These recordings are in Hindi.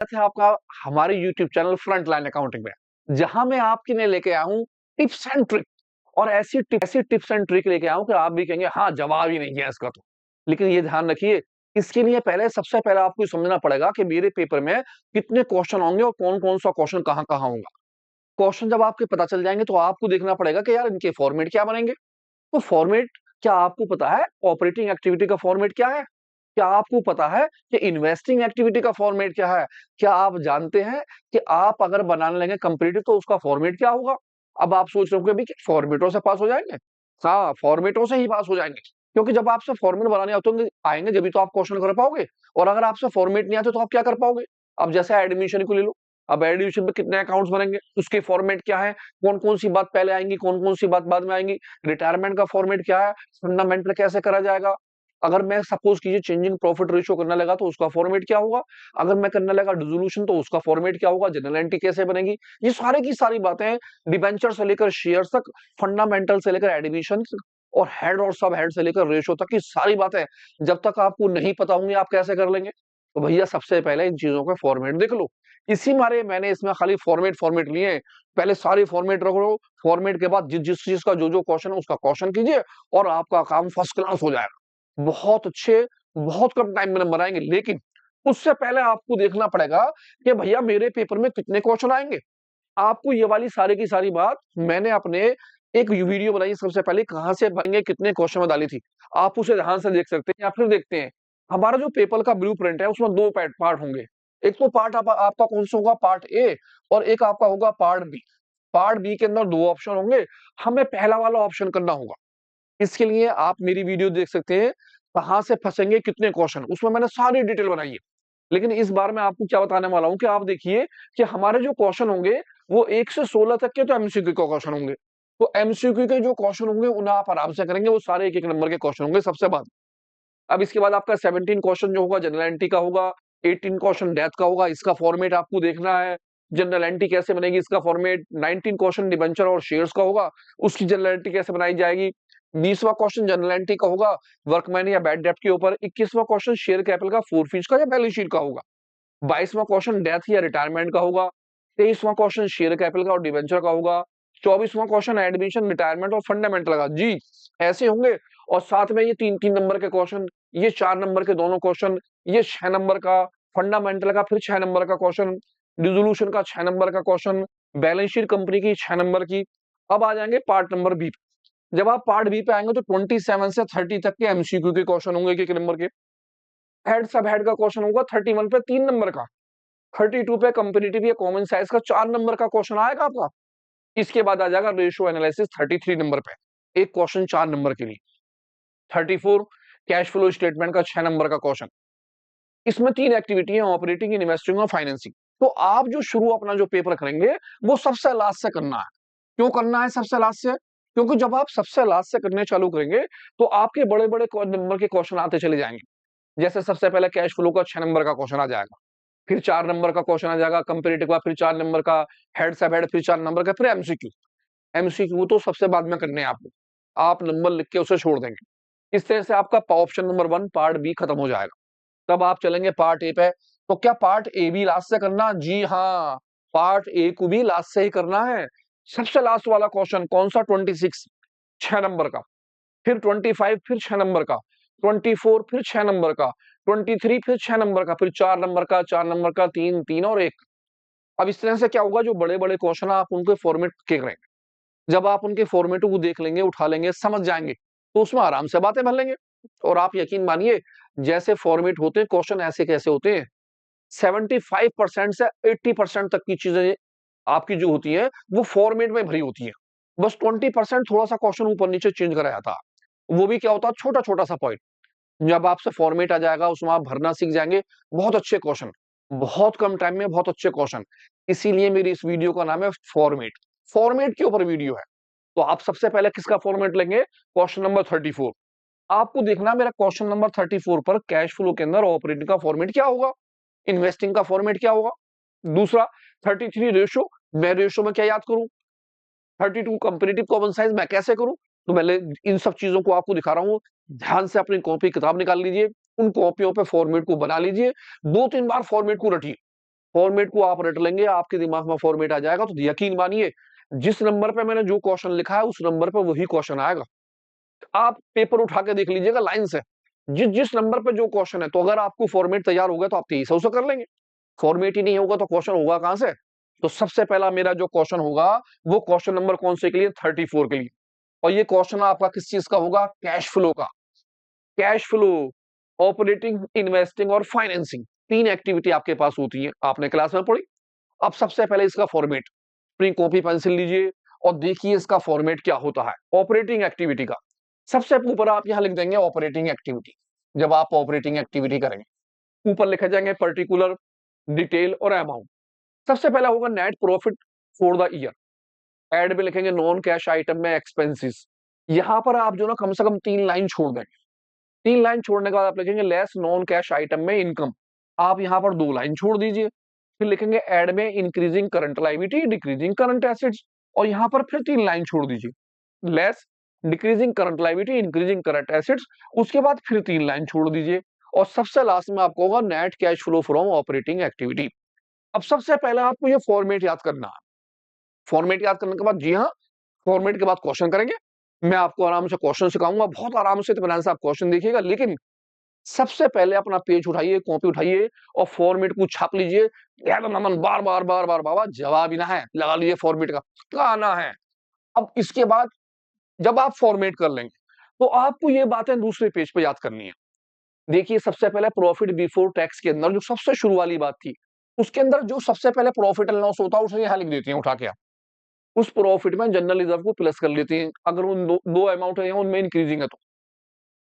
है आपका हमारे यूट्यूब चैनल फ्रंटलाइन अकाउंटिंग में, जहां मैं आपके लिए लेके आया हूं टिप्स एंड ट्रिक। और ऐसी टिप्स एंड ट्रिक लेके आया हूं कि आप भी कहेंगे हाँ जवाब ही नहीं है इसका तो। लेकिन ये ध्यान रखिए, इसके लिए पहले सबसे पहले आपको समझना पड़ेगा कि मेरे पेपर में कितने क्वेश्चन होंगे और कौन कौन सा क्वेश्चन कहाँ कहाँ होगा। क्वेश्चन जब आपके पता चल जाएंगे तो आपको देखना पड़ेगा कि यार इनके फॉर्मेट क्या बनेंगे। तो फॉर्मेट क्या आपको पता है? ऑपरेटिंग एक्टिविटी का फॉर्मेट क्या है? क्या आपको पता है कि इन्वेस्टिंग एक्टिविटी का फॉर्मेट क्या है? क्या आप जानते हैं कि आप अगर बनाने लगे कंपैरेटिव तो उसका फॉर्मेट क्या होगा? अब आप सोच रहे हो कि भाई फॉर्मेटों से पास हो जाएंगे। हाँ, फॉर्मेटों से ही पास हो जाएंगे, क्योंकि जब आपसे फॉर्मेट बनाने आएंगे जब तो आप क्वेश्चन कर पाओगे। और अगर आपसे फॉर्मेट नहीं आते तो आप क्या कर पाओगे? अब जैसे एडमिशन को ले लो। अब एडमिशन में कितने अकाउंट्स बनेंगे, उसके फॉर्मेट क्या है, कौन कौन सी बात पहले आएंगी, कौन कौन सी बात बाद में आएंगी, रिटायरमेंट का फॉर्मेट क्या है, फंडामेंटल कैसे करा जाएगा, अगर मैं सपोज कीजिए चेंजिंग प्रॉफिट रेशियो करने लगा तो उसका फॉर्मेट क्या होगा, अगर मैं करने लगा डिसोल्यूशन तो उसका फॉर्मेट क्या होगा, जनरल एंट्री कैसे बनेगी। ये सारे की सारी बातें डिबेंचर से लेकर शेयर तक, फंडामेंटल से लेकर एडमिशन और हेड और सब हेड से लेकर रेशियो तक की सारी बातें जब तक आपको नहीं पता होंगी आप कैसे कर लेंगे। तो भैया सबसे पहले इन चीजों के फॉर्मेट देख लो। इसी मारे मैंने इसमें खाली फॉर्मेट फॉर्मेट लिए हैं। पहले सारे फॉर्मेट रख लो, फॉर्मेट के बाद जिस जिस चीज का जो जो क्वेश्चन है उसका क्वेश्चन कीजिए और आपका काम फर्स्ट क्लास हो जाएगा। बहुत अच्छे, बहुत कम टाइम में नंबर आएंगे। लेकिन उससे पहले आपको देखना पड़ेगा कि भैया मेरे पेपर में कितने क्वेश्चन आएंगे। आपको ये वाली सारी की सारी बात मैंने अपने एक वीडियो बनाई सबसे पहले, कहां से बनेंगे कितने क्वेश्चन में डाली थी। आप उसे ध्यान से देख सकते हैं या फिर देखते हैं। हमारा जो पेपर का ब्लूप्रिंट है उसमें दो पार्ट होंगे। एक तो पार्ट आपका कौन सा होगा, पार्ट ए, और एक आपका होगा पार्ट बी। पार्ट बी के अंदर दो ऑप्शन होंगे, हमें पहला वाला ऑप्शन करना होगा। इसके लिए आप मेरी वीडियो देख सकते हैं, कहां से फंसेंगे कितने क्वेश्चन, उसमें मैंने सारी डिटेल बनाई है। लेकिन इस बार मैं आपको क्या बताने वाला हूं कि आप देखिए कि हमारे जो क्वेश्चन होंगे वो 1 से 16 तक के तो एमसीक्यू के क्वेश्चन होंगे। तो एमसीक्यू के जो क्वेश्चन होंगे उन्हें आप आराम से करेंगे, वो सारे एक एक नंबर के क्वेश्चन होंगे सबसे बाद। अब इसके बाद आपका 17 क्वेश्चन जो होगा जनरल एंट्री का होगा, 18 क्वेश्चन डेथ का होगा, इसका फॉर्मेट आपको देखना है। जनरल एंट्री कैसे बनेगी इसका फॉर्मेट। 19 क्वेश्चन डिबेंचर और शेयर्स का होगा, उसकी जनरल एंट्री कैसे बनाई जाएगी। 20वां क्वेश्चन जनरल एंट्री का होगा वर्कमैन या बैड डेप्ट के ऊपर। 21वां क्वेश्चन शेयर कैपिटल का, फोरफीट का या बैलेंस शीट का होगा। 22वां क्वेश्चन डेथ या रिटायरमेंट का होगा। 23वां क्वेश्चन शेयर कैपिटल का और डिबेंचर का होगा। 24वां क्वेश्चन एडमिशन, रिटायरमेंट और फंडामेंटल का। जी, ऐसे होंगे। और साथ में ये 3-3 नंबर के क्वेश्चन, ये 4 नंबर के दोनों क्वेश्चन, ये 6 नंबर का फंडामेंटल का, फिर 6 नंबर का क्वेश्चन, डिसोल्यूशन का 6 नंबर का क्वेश्चन, बैलेंस शीट कंपनी की 6 नंबर की। अब आ जाएंगे पार्ट नंबर बी। जब आप पार्ट बी पे आएंगे तो 27 से 30 तक के एमसीक्यू के क्वेश्चन होंगे, एक नंबर के। हेड सब हेड का क्वेश्चन होगा 31 पे 3 नंबर का। 32 पे कंपेरेटिव या कॉमन साइज का 4 नंबर का क्वेश्चन आएगा आपका। इसके बाद आ जाएगा रेशियो एनालिसिस 33 नंबर पे, एक क्वेश्चन 4 नंबर के लिए। 34 कैश फ्लो स्टेटमेंट का 6 नंबर का क्वेश्चन। इसमें 3 एक्टिविटी है, ऑपरेटिंग, इन्वेस्टिंग और फाइनेंसिंग। तो आप जो शुरू अपना जो पेपर करेंगे वो सबसे लास्ट से करना है। क्यों करना है सबसे लास्ट से? क्योंकि जब आप सबसे लास्ट से करने चालू करेंगे तो आपके बड़े बड़े नंबर के क्वेश्चन आते चले जाएंगे। जैसे सबसे पहले कैश फ्लो का 6 नंबर का क्वेश्चन आ जाएगा, फिर 4 नंबर का क्वेश्चन आ जाएगा कंपैरेटिव का, फिर 4 नंबर का हेड सब हेड, फिर 4 नंबर का, फिर एमसीक्यू। एमसीक्यू तो सबसे बाद में करने हैं आपको, आप नंबर लिख के उसे छोड़ देंगे। इस तरह से आपका ऑप्शन नंबर 1 पार्ट बी खत्म हो जाएगा। तब आप चलेंगे पार्ट ए पे। तो क्या पार्ट ए भी लास्ट से करना? जी हाँ, पार्ट ए को भी लास्ट से ही करना है। सबसे लास्ट वाला क्वेश्चन कौन सा? 26, 6 नंबर का, फिर 25, फिर 6 नंबर का, 24, फिर 6 नंबर का, 23, फिर 6 नंबर का, फिर 4 नंबर का, 4 नंबर का, 3, 3 और 1। अब इस तरह से क्या होगा, जो बड़े बड़े क्वेश्चन आप उनके फॉर्मेट के करेंगे। जब आप उनके फॉर्मेटों को देख लेंगे, उठा लेंगे, समझ जाएंगे, तो उसमें आराम से बातें भर लेंगे। और आप यकीन मानिए, जैसे फॉर्मेट होते हैं क्वेश्चन ऐसे कैसे होते हैं, 75% से 80% तक की चीजें आपकी जो होती है वो फॉर्मेट में भरी होती है। बस 20% थोड़ा सा क्वेश्चन ऊपर नीचे चेंज करा जाता है। वो भी क्या होता है, छोटा छोटा सा पॉइंट। जब आपसे फॉर्मेट आ जाएगा उसमें आप भरना सीख जाएंगे। बहुत अच्छे क्वेश्चन, बहुत कम टाइम में बहुत अच्छे क्वेश्चन। इसीलिए मेरी इस वीडियो का नाम है फॉर्मेट। फॉर्मेट के ऊपर वीडियो है। तो आप सबसे पहले किसका फॉर्मेट लेंगे? Question number 34। आपको देखना मेरा क्वेश्चन नंबर 34 पर कैश फ्लो के अंदर ऑपरेटिंग का फॉर्मेट क्या होगा, इन्वेस्टिंग का फॉर्मेट क्या होगा। दूसरा 33 रेशियो, मैं रेशियो में क्या याद करूं। 32 कंपेरेटिव कॉमन साइज मैं कैसे करूं। तो मैं इन सब चीजों को आपको दिखा रहा हूं। ध्यान से अपनी कॉपी किताब निकाल लीजिए, उन कॉपियों पे फॉर्मेट को बना लीजिए, 2-3 बार फॉर्मेट को रटिए। फॉर्मेट को आप रट लेंगे, आपके दिमाग में फॉर्मेट आ जाएगा, तो यकीन मानिए जिस नंबर पे मैंने जो क्वेश्चन लिखा है उस नंबर पे वही क्वेश्चन आएगा। आप पेपर उठा के देख लीजिएगा लाइन से, जिस जिस नंबर पे जो क्वेश्चन है, तो अगर आपको फॉर्मेट तैयार हो गया तो आप 2300 से कर लेंगे। फॉर्मेट ही नहीं होगा तो क्वेश्चन होगा कहां से? तो सबसे पहला मेरा जो क्वेश्चन होगा वो क्वेश्चन नंबर कौन से के लिए? 34 के लिए। और ये क्वेश्चन आपका किस चीज का होगा? कैश फ्लो का। कैश फ्लो, ऑपरेटिंग, इन्वेस्टिंग और फाइनेंसिंग, तीन एक्टिविटी आपके पास होती है, आपने क्लास में पढ़ी। अब सबसे पहले इसका फॉर्मेट, अपनी कॉपी पेंसिल लीजिए और देखिए इसका फॉर्मेट क्या होता है ऑपरेटिंग एक्टिविटी का। सबसे ऊपर आप यहां लिख देंगे ऑपरेटिंग एक्टिविटी। जब आप ऑपरेटिंग एक्टिविटी करेंगे, ऊपर लिखे जाएंगे पर्टिकुलर, डिटेल और अमाउंट। सबसे पहला होगा net profit for the year. Add में लिखेंगे नॉन कैश आइटम में एक्सपेंसेस। यहां पर आप जो ना कम से कम 3 लाइन छोड़ देंगे। 3 लाइन छोड़ने के बाद आप लिखेंगे लेस नॉन कैश आइटम में इनकम। आप यहां पर 2 लाइन छोड़ दीजिए। फिर लिखेंगे एड में increasing current liability, decreasing current assets, और यहां पर फिर 3 लाइन छोड़ दीजिए। Less decreasing current liability, increasing current assets, उसके बाद फिर 3 लाइन छोड़ दीजिए। और सबसे लास्ट में आपको होगा net cash flow from operating activity. अब सबसे पहले आपको ये फॉर्मेट याद करना है। फॉर्मेट याद करने के बाद, जी हाँ, फॉर्मेट के बाद क्वेश्चन करेंगे। मैं आपको आराम से क्वेश्चन सिखाऊंगा, बहुत आराम से इत्मीनान से आप क्वेश्चन देखिएगा। लेकिन सबसे पहले अपना पेज उठाइए, कॉपी उठाइए और फॉर्मेट को छाप लीजिए। यार नमन बार बार बार बार बाबा जवाब ही ना है, लगा लीजिए फॉर्मेट का आना है। अब इसके बाद जब आप फॉर्मेट कर लेंगे तो आपको ये बातें दूसरे पेज पे याद करनी है। देखिए सबसे पहले प्रॉफिट बिफोर टैक्स के अंदर जो सबसे शुरू वाली बात थी, उसके अंदर जो सबसे पहले प्रॉफिट एंड लॉस होता है उसे यहां लिख देते हैं उठा के आप। उस प्रॉफिट में जनरल रिजर्व को प्लस कर लेते हैं, अगर उन दो अमाउंट है उनमें इंक्रीजिंग है तो।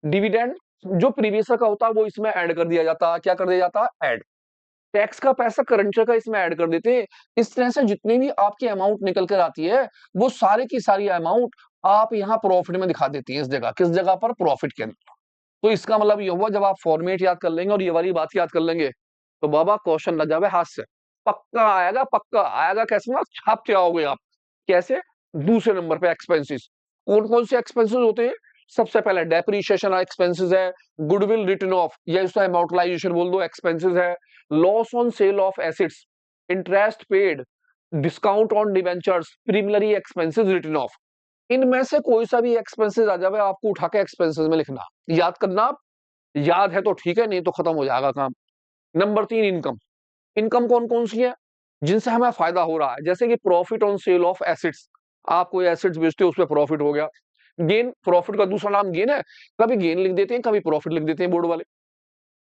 डिविडेंड जो प्रीवियस का होता है वो इसमें ऐड कर दिया जाता है। क्या कर दिया जाता है? ऐड। टैक्स का पैसा करंट का इसमें ऐड कर देते हैं। इस तरह से जितनी भी आपकी अमाउंट निकल कर आती है वो सारी की सारी अमाउंट आप यहाँ प्रॉफिट में दिखा देती है। इस जगह, किस जगह पर? प्रॉफिट के अंदर। तो इसका मतलब ये हुआ, जब आप फॉर्मेट याद कर लेंगे और ये वाली बात याद कर लेंगे तो बाबा क्वेश्चन न जावे हाथ से। पक्का आएगा, पक्का आएगा। कैसे ना छाप के आओगे आप। कैसे? दूसरे नंबर पे एक्सपेंसेस। कौन कौन से एक्सपेंसेस होते हैं? सबसे पहले डेप्रिसिएशन एक्सपेंसेस है, गुडविल रिटर्न ऑफ या इसका अमॉर्टाइजेशन बोल दो एक्सपेंसेस है, loss on sale of assets, interest paid, discount on debentures, प्रीमिलरी expenses return of. इनमें से कोई सा भी एक्सपेंसेस आ जाए आपको उठा के एक्सपेंसेस में लिखना, याद करना। याद है तो ठीक है, नहीं तो खत्म हो जाएगा काम। Number 3, income. इनकम कौन कौन सी है जिनसे हमें फायदा हो रहा है? जैसे कि profit on sale of assets, आप कोई एसेट्स बेचते हो उस पर प्रॉफिट हो गया। गेन, प्रॉफिट का दूसरा नाम गेन है। कभी गेन लिख देते हैं, कभी प्रॉफिट लिख देते हैं बोर्ड वाले।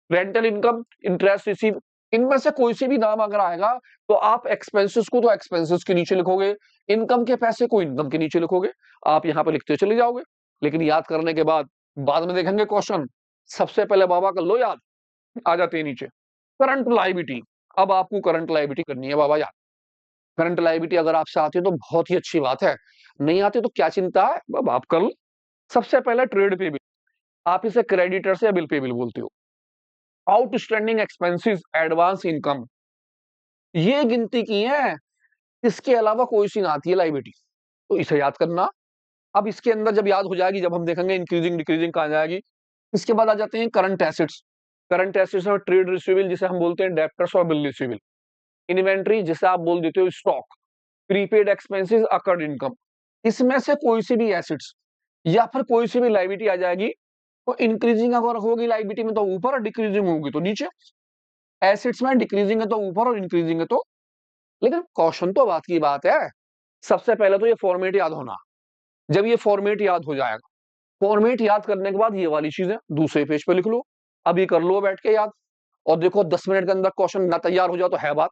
रेंटल इनकम, इंटरेस्ट रिसीव, इनमें से कोई से भी नाम अगर आएगा तो आप एक्सपेंसेस को तो एक्सपेंसेस के नीचे लिखोगे, इनकम के पैसे को इनकम के नीचे लिखोगे। आप यहां पर लिखते चले जाओगे। लेकिन याद करने के बाद में देखेंगे क्वेश्चन। सबसे पहले बाबा कर लो याद, आ जाते हैं नीचे करंट लायबिलिटी। अब आपको करंट लायबिलिटी करनी है बाबा याद। करंट लायबिलिटी अगर आपसे आती है तो बहुत ही अच्छी बात है, नहीं आती तो क्या चिंता है बाबा, आप कर लो। सबसे पहले ट्रेड पेबल, आप इसे क्रेडिटर्स या बिल पेबल बोलते हो। आउटस्टैंडिंग एक्सपेंसेस, एडवांस इनकम, ये गिनती की है। इसके अलावा कोई सी ना आती है लायबिलिटी, तो इसे याद करना। अब इसके अंदर जब याद हो जाएगी, जब हम देखेंगे इंक्रीजिंग डिक्रीजिंग कहां जाएगी। इसके बाद आ जाते हैं करंट एसेट्स। करंट एसेट्स में ट्रेड रिसीवेबल जिसे हम बोलते हैं डेप्टर्स और बिल रिसीवेबल, इन्वेंट्री जिसे आप बोल देते हो stock, prepaid expenses, occurred income. इसमें से कोई सी भी एसेट्स या फिर कोई सी भी लायबिलिटी आ जाएगी तो इंक्रीजिंग अगर होगी लायबिलिटी में तो ऊपर और डिक्रीजिंग होगी तो नीचे। एसेट्स में डिक्रीजिंग है तो ऊपर और इंक्रीजिंग है तो। लेकिन क्वेश्चन तो बात की बात है। सबसे पहले तो ये फॉर्मेट याद होना। जब ये फॉर्मेट याद हो जाएगा, फॉर्मेट याद करने के बाद ये वाली चीजें दूसरे पेज पे लिख लो। अभी कर लो बैठ के याद। और देखो 10 मिनट के अंदर क्वेश्चन ना तैयार हो जाए तो है बात,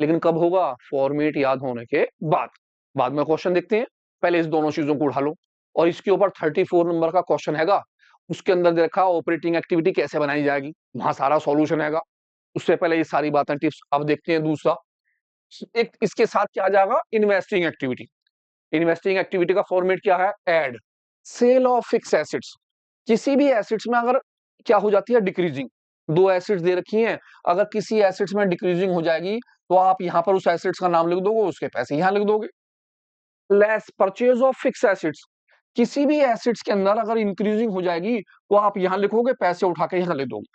लेकिन कब होगा? फॉर्मेट याद होने के बाद। बाद में क्वेश्चन देखते हैं, पहले इस दोनों चीजों को उठा लो। और इसके ऊपर 34 नंबर का क्वेश्चन हैगा, उसके अंदर देखा ऑपरेटिंग एक्टिविटी कैसे बनाई जाएगी, वहां सारा सॉल्यूशन हैगा। उससे पहले ये सारी बातें टिप्स अब देखते हैं। दूसरा एक इसके साथ क्या आ जाएगा? Investing activity. इन्वेस्टिंग एक्टिविटी का फॉर्मेट क्या है? Add sale of fix assets. किसी भी एसेट्स में अगर क्या हो जाती है? डिक्रीजिंग। दो एसेट्स दे रखी हैं, अगर किसी एसेट्स में डिक्रीजिंग हो जाएगी तो आप यहां पर उस एसेट्स का नाम लिख दोगे, उसके पैसे यहां लिख दोगे। Less purchase of fix assets, किसी भी एसेट्स के अंदर अगर इंक्रीजिंग हो जाएगी तो आप यहां लिखोगे, पैसे उठा के यहां लिख दोगे।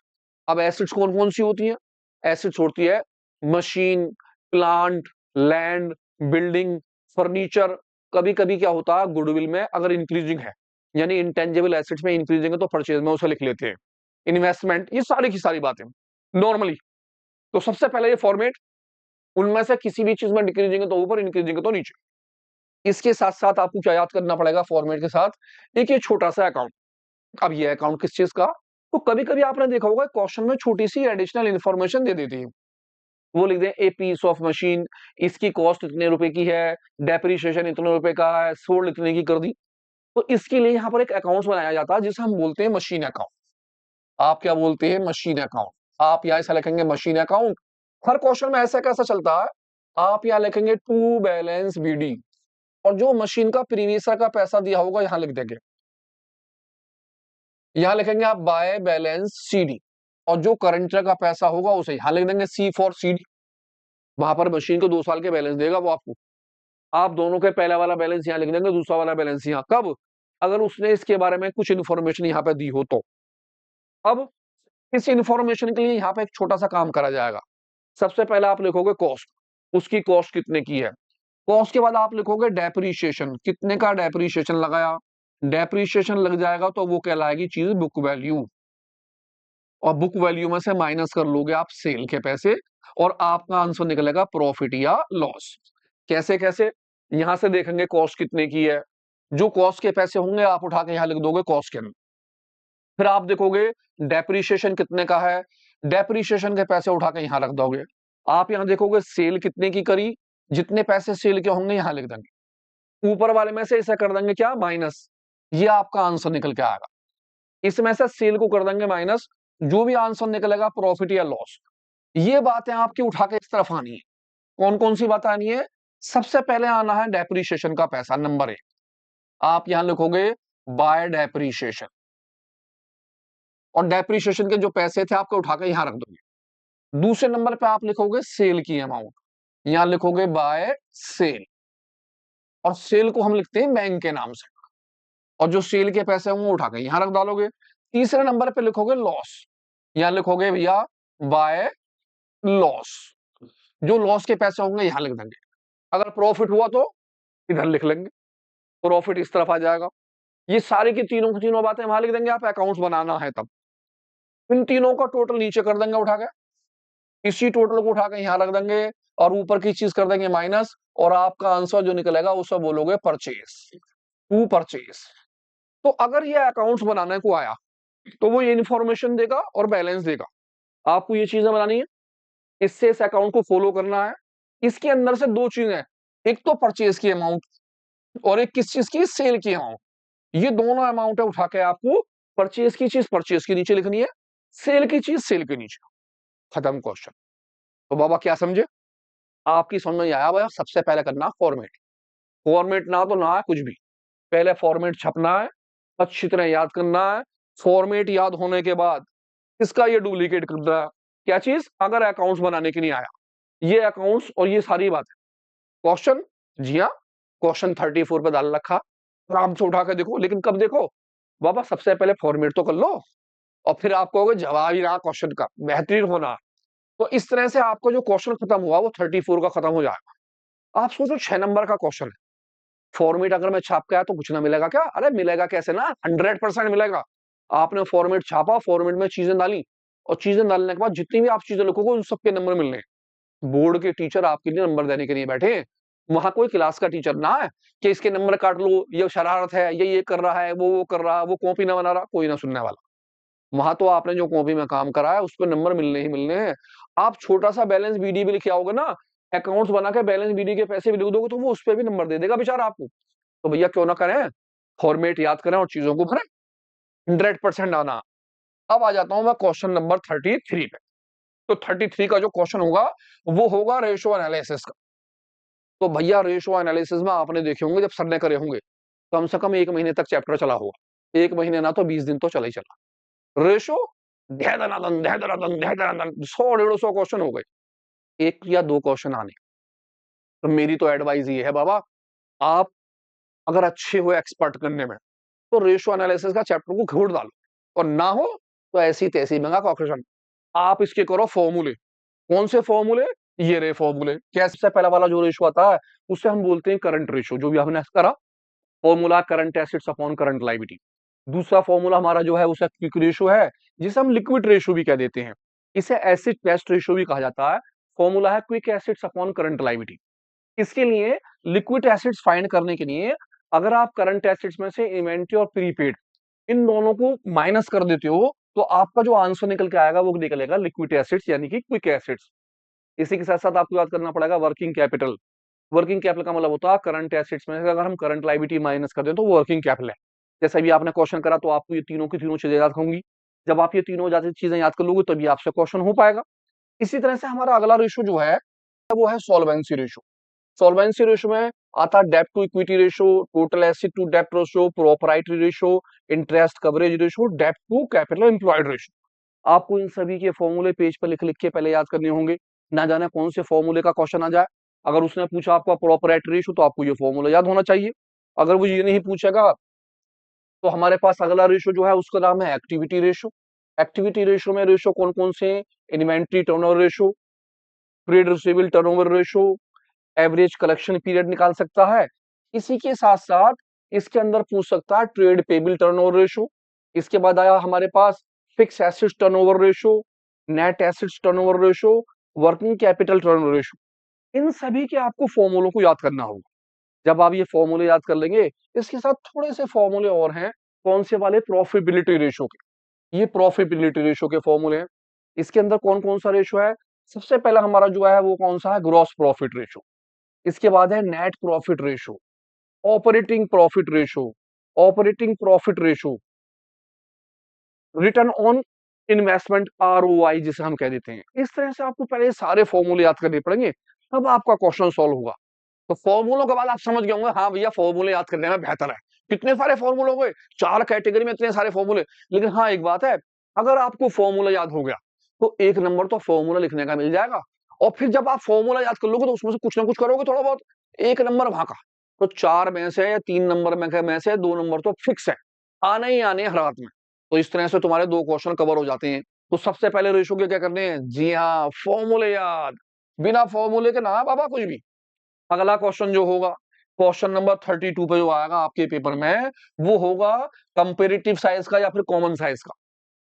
अब एसेट्स कौन कौन सी होती है? एसेट्स होती है machine, plant, land, building, furniture. कभी-कभी क्या होता है गुडविल में अगर इंक्रीजिंग है, यानी इंटेंजिबल एसेट्स में इंक्रीजिंग है तो परचेज में उसे लिख लेते हैं। इन्वेस्टमेंट, ये सारी की सारी बातें नॉर्मली। तो सबसे पहले ये फॉर्मेट, उनमें से किसी भी चीज में डिक्रीजिंग है तो ऊपर, इंक्रीजिंग है तो नीचे। इसके साथ-साथ आपको क्या याद करना पड़ेगा फॉर्मेट के साथ, एक ये छोटा-सा अकाउंट। अब ये अकाउंट किस चीज का? तो कभी-कभी आपने देखा होगा क्वेश्चन में छोटी-सी एडिशनल इन्फॉर्मेशन दे देती है। वो लिख दें ए पीस ऑफ मशीन, इसकी कॉस्ट इतने रुपए की है, डेप्रिसिएशन इतने रुपए का है, सोल्ड इतने की कर दी। तो इसके लिए यहाँ पर एक अकाउंट बनाया जाता है जिसे हम बोलते हैं मशीन अकाउंट। आप क्या बोलते हैं? Machine account. आप यहाँ ऐसा लिखेंगे मशीन अकाउंट। हर क्वेश्चन में ऐसा कैसा चलता है, आप यहाँ लिखेंगे टू बैलेंस बीडी, और जो मशीन का प्रीवियस का पैसा दिया होगा यहाँ लिख देंगे। यहाँ लिखेंगे आप बाय बैलेंस सीडी, और जो करंट का पैसा होगा उसे यहाँ लिख देंगे सी फॉर सीडी। वहां पर मशीन को 2 साल के बैलेंस देगा वो आपको। आप दोनों के पहला वाला बैलेंस यहाँ लिख देंगे, दूसरा वाला बैलेंस यहाँ। कब? अगर उसने इसके बारे में कुछ इन्फॉर्मेशन यहाँ पे दी हो तो। अब इस इन्फॉर्मेशन के लिए यहाँ पे एक छोटा सा काम करा जाएगा। सबसे पहले आप लिखोगे कॉस्ट, उसकी कॉस्ट कितने की है। कॉस्ट के बाद आप लिखोगे डेप्रीशिएशन, कितने का डेप्रीशिएशन लगाया। डेप्रीशिएशन लग जाएगा तो वो कहलाएगी चीज बुक वैल्यू, और बुक वैल्यू में से माइनस कर लोगे आप सेल के पैसे, और आपका आंसर निकलेगा प्रॉफिट या लॉस। कैसे कैसे? यहां से देखेंगे कॉस्ट कितने की है, जो कॉस्ट के पैसे होंगे आप उठा के यहां लिख दोगे कॉस्ट के अंदर। फिर आप देखोगे डेप्रीशिएशन कितने का है, डेप्रीशिएशन के पैसे उठा के यहां रख दोगे। आप यहां देखोगे सेल कितने की करी, जितने पैसे सेल के होंगे यहां लिख देंगे। ऊपर वाले में से इसे कर देंगे क्या? माइनस। ये आपका आंसर निकल के आएगा। इसमें से सेल को कर देंगे माइनस, जो भी आंसर निकलेगा प्रॉफिट या लॉस। ये बातें आपकी उठा के इस तरफ आनी है। कौन कौन सी बातें आनी है? सबसे पहले आना है डेप्रीशिएशन का पैसा, नंबर 1। आप यहां लिखोगे बाय डेप्रीशिएशन, और डेप्रीशिएशन के जो पैसे थे आपके उठा के यहां रख दोगे। दूसरे नंबर पे आप लिखोगे सेल की अमाउंट, यहां लिखोगे बाय सेल, और सेल को हम लिखते हैं बैंक के नाम से, और जो सेल के पैसे होंगे वो उठा के यहां रख डालोगे। तीसरे नंबर पे लिखोगे लॉस, यहां लिखोगे भैया बाय लॉस, जो लॉस के पैसे होंगे यहां लिख देंगे। अगर प्रॉफिट हुआ तो इधर लिख लेंगे, प्रॉफिट इस तरफ आ जाएगा। ये सारी की तीनों की तीनों बातें वहां लिख देंगे, आप अकाउंट्स बनाना है तब। इन तीनों का टोटल नीचे कर देंगे उठा के, इसी टोटल को उठा के यहां रख देंगे, और ऊपर की चीज कर देंगे माइनस, और आपका आंसर जो निकलेगा उसे बोलोगे परचेस, टू परचेस। तो अगर ये अकाउंट्स बनाने को आया तो वो ये इन्फॉर्मेशन देगा और बैलेंस देगा। आपको ये चीजें बनानी है, इससे इस अकाउंट को फॉलो करना है। इसके अंदर से दो चीजें, एक तो परचेज की अमाउंट, और एक किस चीज की? सेल की अमाउंट। ये दोनों अमाउंट है उठा के आपको परचेज की चीज परचेज के नीचे लिखनी है, सेल की चीज सेल के नीचे। खत्म क्वेश्चन। तो बाबा क्या समझे? आपकी समझ में आया भैया? सबसे पहले करना फॉर्मेट। फॉर्मेट ना तो ना है कुछ भी, पहले फॉर्मेट छपना है, अच्छी तरह याद करना है। फॉर्मेट याद होने के बाद इसका ये डुप्लीकेट कर रहा है। क्या चीज? अगर अकाउंट्स बनाने के नहीं आया, ये अकाउंट्स और ये सारी बातें। क्वेश्चन, जी हाँ, क्वेश्चन 34 पे डाल रखा, आराम से उठा के देखो। लेकिन कब देखो बाबा? सबसे पहले फॉर्मेट तो कर लो, और फिर आप कहोगे जवाब ही रहा क्वेश्चन का बेहतरीन होना। तो इस तरह से आपका जो क्वेश्चन खत्म हुआ वो 34 का खत्म हो जाएगा। आप सोचो 6 नंबर का क्वेश्चन है, फॉर्मेट अगर मैं छाप के आया तो कुछ ना मिलेगा क्या? अरे मिलेगा कैसे ना, 100% मिलेगा। आपने फॉर्मेट छापा, फॉर्मेट में चीजें डाली, और चीजें डालने के बाद जितनी भी आप चीजें लिखोगे उन सबके नंबर मिलने हैं। बोर्ड के टीचर आपके लिए नंबर देने के लिए बैठे हैं। वहां कोई क्लास का टीचर ना है कि इसके नंबर काट लो, ये शरारत है, ये कर रहा है, वो कर रहा है, वो कॉपी ना बना रहा, कोई ना सुनने वाला। वहां तो आपने जो कॉपी में काम करा है उस पर नंबर मिलने ही मिलने हैं। आप छोटा सा बैलेंस बीडी भी लिखे आओगे ना, अकाउंट्स बना के बैलेंस बीडी के पैसे भी लिख दोगे तो वो उस पर भी नंबर दे देगा बेचारा आपको। तो भैया क्यों ना करें, फॉर्मेट याद करें और चीजों को भरें, 100% आना। अब आ जाता हूं मैं क्वेश्चन नंबर 33 पे। तो 33 का जो क्वेश्चन होगा वो होगा रेशो एनालिसिस का। तो भैया रेशो एनालिसिस में आपने देखे होंगे, जब सर ने करे होंगे, कम से कम 1 महीने तक चैप्टर चला होगा। 1 महीने ना तो 20 दिन तो चला ही चला। रेशो धैधनादन धैधनादन धैधनादन 100-150 क्वेश्चन हो गए, एक या दो क्वेश्चन आने। तो मेरी तो एडवाइस ये है बाबा, आप अगर अच्छे हो एक्सपर्ट करने में तो रेशो एनालिसिस का चैप्टर को घोड़ डालो, और ना हो तो ऐसी तैसी मंगा क्वेश्चन। आप इसके करो फॉर्मूले। कौन से फॉर्मूले? ये रहे फॉर्मूले। कैसे पहला वाला जो रेशो आता है उसे हम बोलते हैं करंट रेशो, जो भी हमने करा formula current assets upon current liability. दूसरा फॉर्मूला हमारा जो है उसे क्विक रेशो है, जिसे हम लिक्विड रेशो भी कह देते हैं। इसे एसिड टेस्ट रेशो भी कहा जाता है। फॉर्मूला है quick acids upon current liability. इसके लिए लिक्विड एसिड्स फाइंड करने के लिए अगर आप करंट एसिड्स में से इन्वेंटरी और प्रीपेड इन दोनों को माइनस कर देते हो तो आपका जो आंसर निकल के आएगा वो निकलेगा लिक्विड एसिड्स यानी कि क्विक एसिड्स। इसी के साथ साथ आपको याद करना पड़ेगा वर्किंग कैपिटल। वर्किंग कैपिटल का मतलब होता है करंट एसिड्स में से अगर हम करंट लायबिलिटी माइनस कर दें तो वर्किंग कैपिटल है। जैसे भी आपने क्वेश्चन करा तो आपको ये तीनों की तीनों चीजें याद होंगी। जब आप ये तीनों चीजें याद कर लोगे तभी आपसे क्वेश्चन हो पाएगा। इसी तरह से हमारा अगला रेशो जो है वो है सॉल्वेंसी रेशो। सॉल्वेंसी रेशो में आता है डेब्ट to equity ratio, total acid to डेब्ट ratio, proprietary ratio, interest coverage ratio, डेब्ट टू कैपिटल एम्प्लॉयड रेशो। आपको इन सभी के फॉर्मूले पेज पर लिख लिख के पहले याद करने होंगे, ना जाने कौन से फॉर्मूले का क्वेश्चन आ जाए। अगर उसने पूछा आपका प्रोपराइटरी रेशो तो आपको ये फॉर्मूला याद होना चाहिए। अगर वो ये नहीं पूछेगा तो हमारे पास अगला रेशो जो है उसका नाम है एक्टिविटी रेशो। एक्टिविटी रेशो में रेशो कौन कौन से? Inventory turnover ratio, trade receivable turnover ratio, average collection period निकाल सकता है। इसी के साथ साथ इसके अंदर पूछ सकता है ट्रेड पेबल टर्नओवर रेशो। इसके बाद आया हमारे पास fix assets turnover ratio, net assets turnover ratio, working capital turnover ratio. इन सभी के आपको फॉर्मूलों को याद करना होगा। जब आप ये फॉर्मूले याद कर लेंगे, इसके साथ थोड़े से फॉर्मूले और हैं। कौन से वाले? प्रॉफिटेबिलिटी रेशो के। ये प्रॉफिटेबिलिटी रेशो के फॉर्मूले हैं। इसके अंदर कौन कौन सा रेशो है? सबसे पहला हमारा जो है वो कौन सा है? Gross profit ratio. इसके बाद है net profit ratio, operating profit ratio, operating profit ratio, return on investment ROI जिसे हम कह देते हैं। इस तरह से आपको पहले सारे फॉर्मूले याद करने पड़ेंगे, तब आपका क्वेश्चन सॉल्व होगा। तो फॉर्मूलों के बाद आप समझ गए होंगे, हाँ भैया फॉर्मूले याद करने में बेहतर है। कितने सारे फॉर्मूले हो गए, 4 कैटेगरी में इतने सारे फॉर्मूले। लेकिन हाँ एक बात है, अगर आपको फॉर्मूला याद हो गया तो 1 नंबर तो फॉर्मूला लिखने का मिल जाएगा। और फिर जब आप फॉर्मूला याद कर लोगे तो उसमें से कुछ ना कुछ करोगे थोड़ा बहुत, 1 नंबर वहां का। तो 4 में से या 3 नंबर में से 2 नंबर तो फिक्स है, आने ही आने हैं हर हाथ में। तो इस तरह से तुम्हारे 2 क्वेश्चन कवर हो जाते हैं। तो सबसे पहले रेशो के क्या करने हैं? जी हाँ, फॉर्मूले याद। बिना फॉर्मूले के ना बाबा कुछ भी। अगला क्वेश्चन जो होगा, क्वेश्चन नंबर 32 पे जो आएगा आपके पेपर में, वो होगा कंपेरेटिव साइज का या फिर कॉमन साइज का।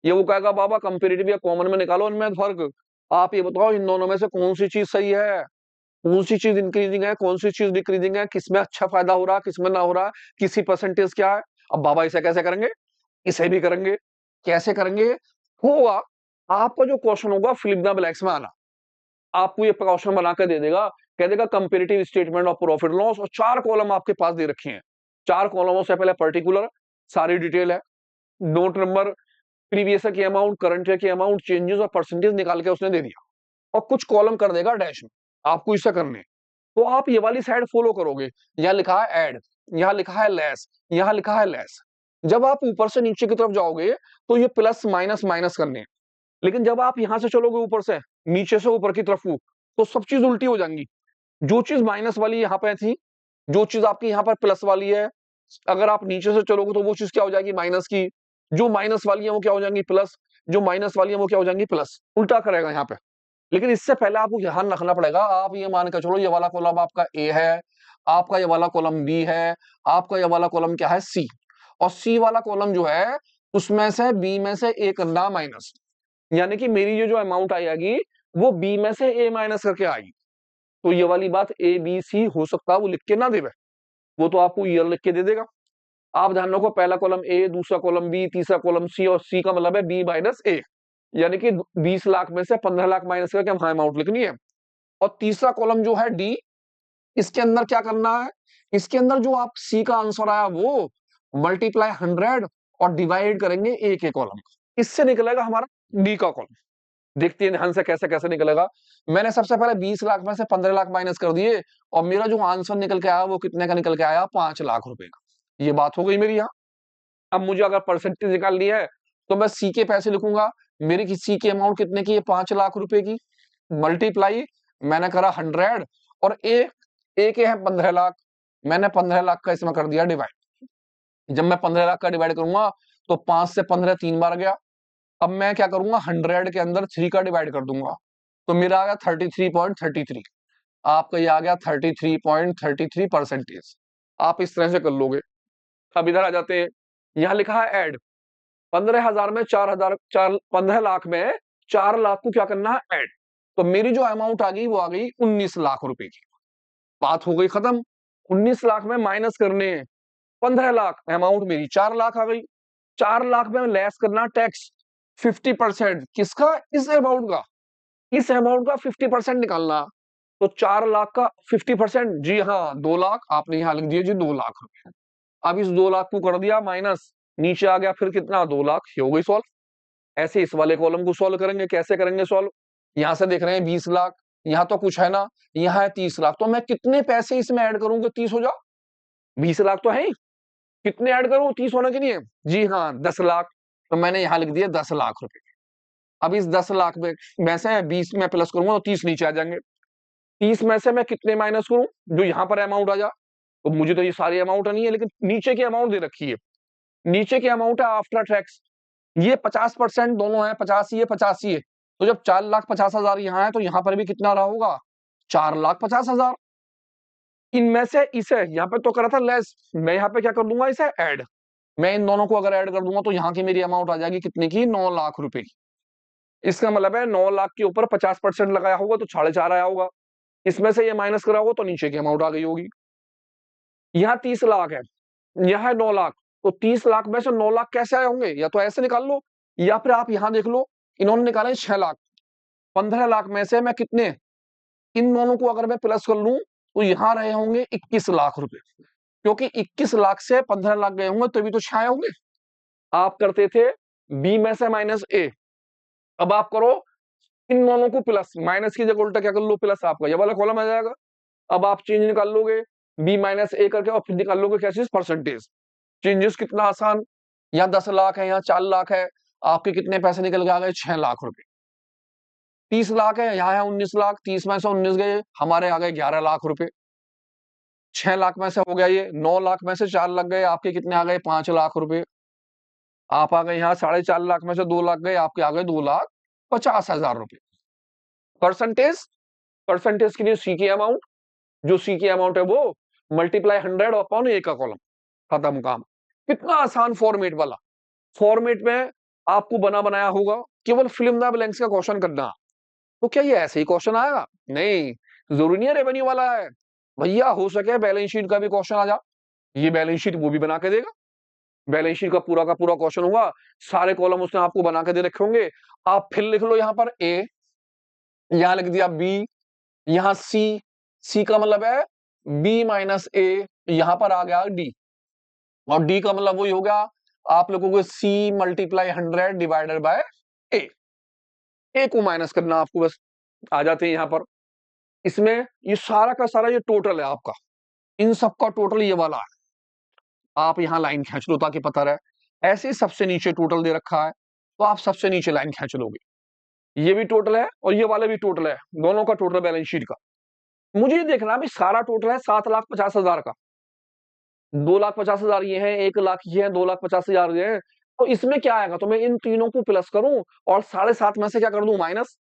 ये वो कहेगा बाबा कंपेरेटिव या कॉमन में निकालो इनमें फर्क। आप ये बताओ इन दोनों में से कौन सी चीज सही है, कौन सी चीज इंक्रीजिंग है, कौन सी चीज डिक्रीजिंग है, किसमें अच्छा फायदा हो रहा है, किसमें ना हो रहा है, किसी परसेंटेज क्या है। अब बाबा इसे कैसे करेंगे? इसे भी करेंगे। कैसे करेंगे? होगा आपका जो क्वेश्चन होगा फिल इन द ब्लैंक्स में आना। आपको ये क्वेश्चन बना के दे देगा, कह देगा comparative statement of profit loss, और 4 कॉलम आपके पास दे रखे हैं। 4 कॉलमों से पहले पर्टिकुलर सारी डिटेल है, नोट नंबर, प्रीवियस ईयर की अमाउंट, करंट ईयर की अमाउंट, चेंजेस और परसेंटेज निकाल के उसने दे दिया। और कुछ कॉलम कर देगा डैश में, आपको इसे करने। तो आप ये वाली साइड फॉलो करोगे। यहाँ लिखा है ऐड, यहाँ लिखा है लेस, यहाँ लिखा है लेस। जब आप ऊपर से नीचे की तरफ जाओगे तो ये प्लस माइनस माइनस करने हैं। लेकिन जब आप यहां से चलोगे ऊपर से नीचे से ऊपर की तरफ को, तो सब चीज उल्टी हो जाएंगी। जो चीज माइनस वाली यहाँ पे थी, जो चीज आपकी यहाँ पर प्लस वाली है, अगर आप नीचे से चलोगे तो वो चीज क्या हो जाएगी? माइनस की। जो माइनस वाली है वो क्या हो जाएंगी? प्लस। जो माइनस वाली है वो क्या हो जाएंगी? प्लस। उल्टा करेगा यहाँ पे। लेकिन इससे पहले आपको ध्यान रखना पड़ेगा। आप ये मान के चलो ये वाला कॉलम आपका ए है, आपका ये वाला कॉलम बी है, आपका ये वाला कॉलम क्या है? सी। और सी वाला कॉलम जो है उसमें से बी में से ए करना माइनस, यानी कि मेरी ये जो अमाउंट आएगी वो बी में से ए माइनस करके आएगी। तो ये वाली बात ए बी सी हो सकता है वो लिख के ना देवे, वो तो आपको ईयर लिख के दे देगा। आप ध्यान रखो, पहला कॉलम ए, दूसरा कॉलम बी, तीसरा कॉलम सी, और सी का मतलब है बी माइनस ए, यानी कि 20 लाख में से 15 लाख माइनस करके हम अमाउंट लिखनी है। और तीसरा कॉलम जो है डी, इसके अंदर क्या करना है? इसके अंदर जो आप सी का आंसर आया वो मल्टीप्लाई 100 और डिवाइड करेंगे ए के कॉलम। इससे निकलेगा हमारा डी का कॉलम। देखते हैं ध्यान से कैसे कैसे निकलेगा। मैंने सबसे पहले 20 लाख में से 15 लाख माइनस कर दिए, और मेरा जो आंसर निकल के आया वो कितने का निकल के आया? 5 लाख रुपए का। ये बात हो गई मेरी यहाँ। अब मुझे अगर परसेंटेज निकालनी है तो मैं सी के पैसे लिखूंगा। मेरी सी की अमाउंट कितने की है? 5 लाख रुपए की। मल्टीप्लाई, मैंने करा 100, और ए के है 15 लाख, मैंने 15 लाख का इसमें कर दिया डिवाइड। जब मैं 15 लाख का डिवाइड करूंगा तो 5 से 15 3 बार गया। अब मैं क्या करूंगा? 100 के अंदर 3 का डिवाइड कर दूंगा। तो मेरा आ गया 33.33, आपका ये आ गया 33.33%। आप इस तरह से कर लोगे। अब इधर आ जाते हैं, यहाँ लिखा है ऐड, 15,000 में 4,000, 15 लाख में 4 लाख को क्या करना है, ऐड। तो मेरी जो अमाउंट आ गई वो आ गई 19 लाख रुपए की। बात हो गई खत्म। 19 लाख में माइनस करने हैं 15 लाख, अमाउंट मेरी 4 लाख आ गई। 4 लाख में लेस करना टैक्स 50%, किसका, इस अमाउंट का, इस अमाउंट का 50% निकालना। तो 4 लाख का 50%, जी हाँ 2 लाख, आपने यहां लिख दिया जी 2 लाख रुपए। अब इस 2 लाख को कर दिया माइनस, नीचे आ गया फिर कितना, 2 लाख, ये हो गई सॉल्व। ऐसे इस वाले कॉलम को सॉल्व करेंगे, कैसे करेंगे सॉल्व, यहां से देख रहे हैं 20 लाख, यहां तो कुछ है ना, यहां है 30 लाख, तो मैं कितने पैसे इसमें ऐड करूंगा 30 हो जाओ, 20 लाख तो है ही, कितने ऐड करूं 30 होने के लिए, जी हाँ 10 लाख। तो मैंने यहां लिख दिया 10 लाख रुपए। अब इस 10 लाख में से 20 में प्लस करूंगा तो 30 नीचे आ जाएंगे। 30 में से मैं कितने माइनस करूं, जो यहां पर अमाउंट आ जा, तो मुझे तो ये सारी अमाउंट नहीं है, लेकिन नीचे की अमाउंट दे रखी है, नीचे की अमाउंट है आफ्टर टैक्स, ये 50% दोनों है, 50 ये 50 ये, तो जब 4,50,000 यहाँ है तो यहाँ पर भी कितना रहा होगा, 4,50,000। इनमें से इसे यहाँ पे तो करा था लेस, मैं यहाँ पे क्या कर दूंगा, इसे ऐड। मैं इन दोनों को अगर ऐड कर दूंगा तो यहाँ की मेरी अमाउंट आ जाएगी कितने की, 9 लाख रुपए की। इसका मतलब है 9 लाख के ऊपर 50% लगाया होगा तो 4.5 आया होगा, इसमें से ये माइनस करा होगा तो नीचे की अमाउंट आ गई होगी। यहाँ 30 लाख है, यह है 9 लाख, तो 30 लाख में से 9 लाख कैसे आए होंगे, या तो ऐसे निकाल लो, या फिर आप यहां देख लो, इन्होंने निकाले 6 लाख। 15 लाख में से मैं कितने, इन दोनों को अगर मैं प्लस कर लूं तो यहां रहे होंगे 21 लाख रुपए, क्योंकि 21 लाख से 15 लाख गए होंगे तभी तो 6 आए होंगे। आप करते थे बी में से माइनस ए, अब आप करो इन दोनों को प्लस, माइनस की जगह उल्टा क्या कर लो, प्लस, आपका ये वाला कॉलम आ जाएगा। अब आप चेंज निकाल लोगे बी माइनस ए करके, और फिर निकाल लोगे कैसे, परसेंटेज। चेंजेस कितना आसान, यहाँ 10 लाख है, यहाँ 4 लाख है, आपके कितने पैसे निकल के आ गए, 6 लाख रुपए। 30 लाख है, यहाँ है 19 लाख, 30 में से 19 गए, हमारे आ गए 11 लाख रुपए। 6 लाख में से हो गया ये, 9 लाख में से 4 लाख गए, आपके कितने आ गए, 5 लाख रुपए। आप आ गए यहाँ 4.5 लाख में से 2 लाख गए, आपके आ गए 2,50,000 रुपए। परसेंटेज, परसेंटेज के लिए सी की अमाउंट, जो सी की अमाउंट है वो मल्टीप्लाई 100 अपॉन ए का कॉलम, खत्म काम। कितना आसान फॉर्मेट वाला, फॉर्मेट में आपको बना बनाया होगा, केवल फिल्म द ब्लैंक्स का क्वेश्चन करना। तो क्या ये ऐसे ही क्वेश्चन आएगा, नहीं, जरूरी नहीं है रेवेन्यू वाला है भैया, हो सके बैलेंस शीट का भी क्वेश्चन आ जा, ये बैलेंस शीट वो भी बना के देगा, बैलेंस शीट का पूरा क्वेश्चन होगा, सारे कॉलम उसने आपको बना के दे रखे होंगे। आप फिर लिख लो यहाँ पर ए, यहां लिख दिया बी, यहां सी, सी का मतलब है बी माइनस ए, यहां पर आ गया डी, और डी का मतलब वही हो गया, आप लोगों को सी मल्टीप्लाई 100 डिवाइडेड बाय ए को माइनस करना आपको, बस आ जाते हैं यहां पर। इसमें ये सारा का सारा ये टोटल है आपका, इन सब का टोटल ये वाला है, आप यहां लाइन खींच लो ताकि पता रहे। ऐसे ही सबसे नीचे टोटल दे रखा है, तो आप सबसे नीचे लाइन खींच लोगे, ये भी टोटल है और ये वाला भी टोटल है, दोनों का टोटल बैलेंस शीट का। मुझे ये देखना भी सारा टोटल है 7,50,000 का, 2,50,000 ये है, 1 लाख ये है, 2,50,000 ये है, तो इसमें क्या आएगा, तो मैं इन तीनों को प्लस करूं और 7.5 में से क्या कर दूं, माइनस।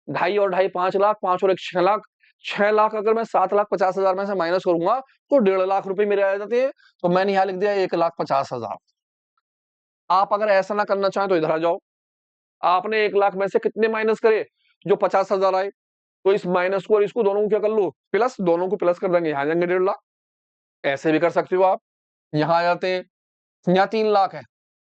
2.5 और 2.5 5 लाख, 5 और 1 6 लाख, 6 लाख अगर मैं 7,50,000 में से माइनस करूंगा तो 1.5 लाख रुपए मेरे आ जाते हैं। तो मैंने यहां लिख दिया 1,50,000। आप अगर ऐसा ना करना चाहें तो इधर आ जाओ, आपने 1 लाख में से कितने माइनस करे, जो 50,000 आए, तो इस माइनस को और इसको दोनों को क्या कर लो, प्लस, दोनों को प्लस कर देंगे, यहां जाएंगे 1.5 लाख। ऐसे भी कर सकते हो आप, यहां आ जाते हैं, यहाँ 3 लाख है,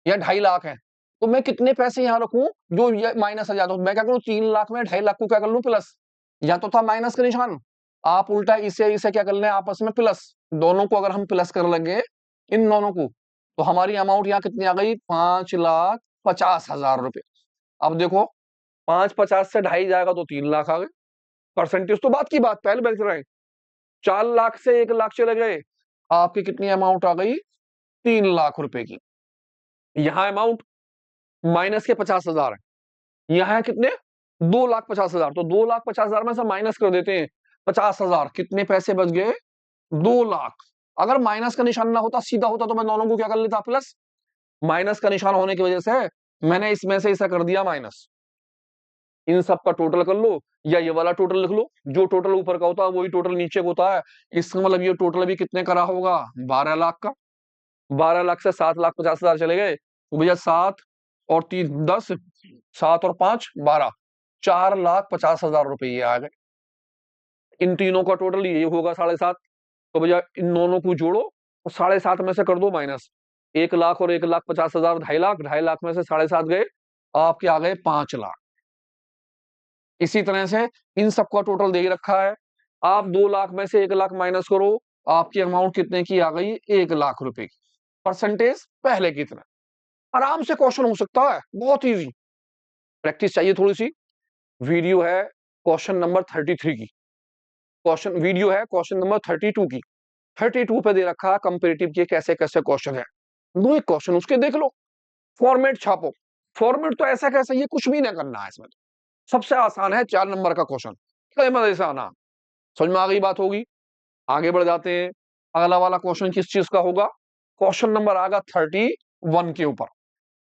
या 2.5 लाख है, तो मैं कितने पैसे यहाँ रखूं जो ये माइनस आ जाता हूं, मैं क्या करूं 3 लाख में 2.5 लाख को क्या कर लूं प्लस, या तो था माइनस का निशान, आप उल्टा इसे इसे क्या कर लें आपस में प्लस, दोनों को अगर हम प्लस कर लेंगे इन दोनों को, तो हमारी अमाउंट यहाँ कितनी आ गई, 5,50,000 रुपए। अब देखो 5,50 से 2.5 जाएगा तो 3 लाख आ गए, परसेंटेज तो बात की बात, पहले बैठ रहे, 4 लाख से 1 लाख चले गए, आपकी कितनी अमाउंट आ गई, 3 लाख रुपए की। यहां अमाउंट माइनस के 50,000 है, यहां है कितने, 2,50,000, तो 2,50,000 में से माइनस कर देते हैं 50,000, कितने पैसे बच गए, 2 लाख। अगर माइनस का निशान ना होता, सीधा होता, तो मैं दोनों को क्या कर लेता, प्लस। माइनस का निशान होने की वजह से मैंने इसमें से इसे कर दिया माइनस, इन सब का टोटल कर लो या ये वाला टोटल लिख लो, जो टोटल ऊपर का होता है वही टोटल नीचे का होता है। इसका मतलब ये टोटल भी कितने करा होगा, 12 लाख का। 12 लाख से 7,50,000 चले गए तो भैया 7 और 3 10, 7 और 5 12, 4,50,000 रुपये ये आ गए। इन तीनों का टोटल ये होगा 7.5। तो भैया इन दोनों को जोड़ो और 7.5 में से कर दो माइनस। 1 लाख और 1,50,000, 2.5 लाख, 2.5 लाख में से 7.5 गए, आपके आ गए 5 लाख। इसी तरह से इन सबका टोटल दे रखा है। आप 2 लाख में से 1 लाख माइनस करो, आपकी अमाउंट कितने की आ गई, 1 लाख रुपए की। परसेंटेज पहले की तरह। आराम से क्वेश्चन हो सकता है, बहुत इजी। प्रैक्टिस चाहिए थोड़ी सी। वीडियो है क्वेश्चन नंबर 33 की, क्वेश्चन वीडियो है क्वेश्चन नंबर 32 की। 32 पे दे रखा है कंपेरेटिव के कैसे कैसे क्वेश्चन है, दो एक क्वेश्चन उसके देख लो, फॉर्मेट छापो। फॉर्मेट तो ऐसा कैसा, ये कुछ भी ना करना है इसमें। सबसे आसान है 4 नंबर का क्वेश्चन, ऐसा आना। समझ में आ गई बात होगी। आगे बढ़ जाते हैं। अगला वाला क्वेश्चन किस चीज का होगा, क्वेश्चन नंबर आएगा 31 के ऊपर।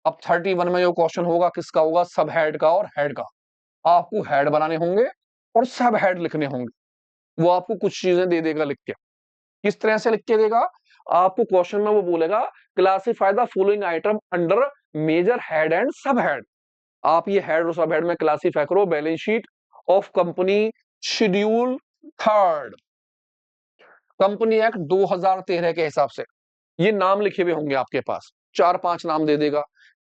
अब 31 में जो क्वेश्चन होगा किसका होगा, सब हेड का और हेड का। आपको हेड बनाने होंगे और सब हेड लिखने होंगे। वो आपको कुछ चीजें दे देगा लिख के। किस तरह से लिख के देगा, आपको क्वेश्चन में वो बोलेगा classify the following item under major head and sub head. आप ये हेड और सब हेड में क्लासिफाई करो। Balance sheet of company schedule third, company act 2013 के हिसाब से ये नाम लिखे हुए होंगे आपके पास। 4-5 नाम दे देगा,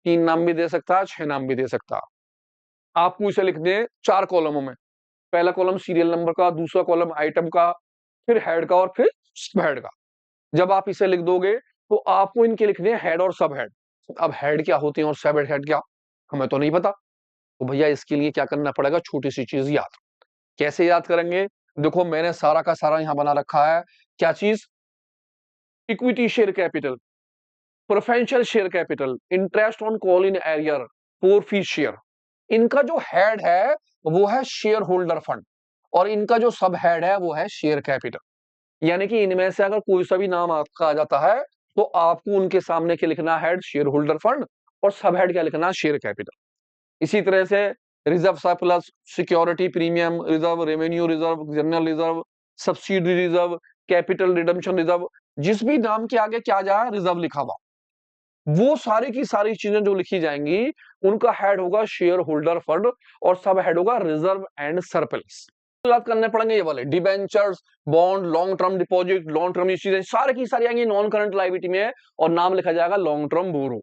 3 नाम भी दे सकता है, 6 नाम भी दे सकता है। आपको इसे लिख दे 4 कॉलमों में। पहला कॉलम सीरियल नंबर का, दूसरा कॉलम आइटम का, फिर हेड का और फिर सब हेड का। जब आप इसे लिख दोगे तो आपको इनके लिखने हैं हेड और सब हेड। अब हेड क्या होते हैं और सब हेड क्या, हमें तो नहीं पता। तो भैया इसके लिए क्या करना पड़ेगा, छोटी सी चीज याद। कैसे याद करेंगे, देखो मैंने सारा का सारा यहां बना रखा है। क्या चीज, equity share capital, preferential share capital, interest on call in arrear, forfeit share. इनका जो हेड है वो है शेयर होल्डर फंड और इनका जो सब हेड है वो है शेयर कैपिटल। यानी कि इनमें से अगर कोई सा भी नाम आपका आ जाता है तो आपको उनके सामने क्या लिखना, हेड शेयर होल्डर फंड और सब हेड क्या लिखना, शेयर कैपिटल। इसी तरह से reserve surplus, security premium reserve, revenue reserve, general reserve, subsidy reserve, capital redemption reserve, जिस भी नाम के आगे क्या जाए रिजर्व लिखा हुआ, वो सारी की सारी चीजें जो लिखी जाएंगी उनका हेड होगा शेयर होल्डर फंड और सब हेड होगा रिजर्व एंड सरप्लस। याद करने पड़ेंगे ये वाले, debentures, bond, long term deposit, long term चीजें सारी की सारी आएंगी नॉन करंट लायबिलिटी में और नाम लिखा जाएगा लॉन्ग टर्म बोरो।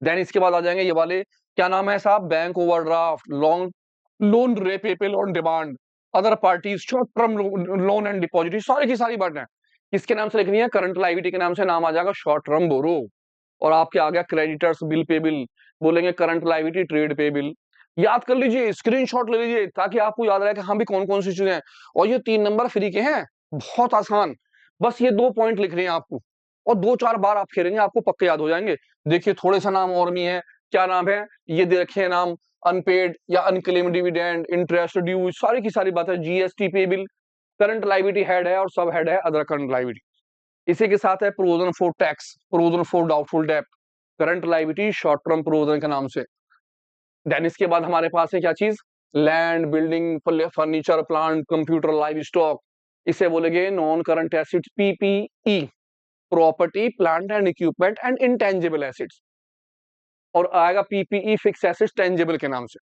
देन इसके बाद आ जाएंगे ये वाले, क्या नाम है साहब, bank overdraft, long loan repayable on demand, other parties, short term loan and deposit, सारी की सारी बातें किसके नाम से लिखनी है, करंट लायबिलिटी के नाम से नाम आ जाएगा शॉर्ट टर्म बोरो। और आपके आ गया क्रेडिटर्स, बिल पे बिल, बोलेंगे करंट लायबिलिटी, ट्रेड पे बिल। याद कर लीजिए, स्क्रीनशॉट ले लीजिए ताकि आपको याद रहे कि हाँ भी कौन कौन सी चीजें हैं। और ये 3 नंबर फ्री के हैं, बहुत आसान। बस ये 2 पॉइंट लिख रहे हैं आपको और 2-4 बार आप खेलेंगे आपको पक्के याद हो जाएंगे। देखिए थोड़े सा नाम और भी है, क्या नाम है, ये दे रखे हैं नाम, अनपेड या अनक्लेम डिविडेंड, इंटरेस्ट ड्यू, सारी की सारी बातें, जीएसटी पे बिल, करंट लायबिलिटी हेड है और सब हेड है अदर करंट लायबिलिटी। इसी के साथ है provision for tax, provision for doubtful debt, current liability short term provision के नाम से। देन इसके बाद हमारे पास है क्या चीज, land, building, furniture, plant, computer, live stock, इसे बोलेंगे non current assets, PPE, property plant and equipment and intangible acids. और आएगा पीपीई फिक्स एसिड्स टेंजिबल के नाम से।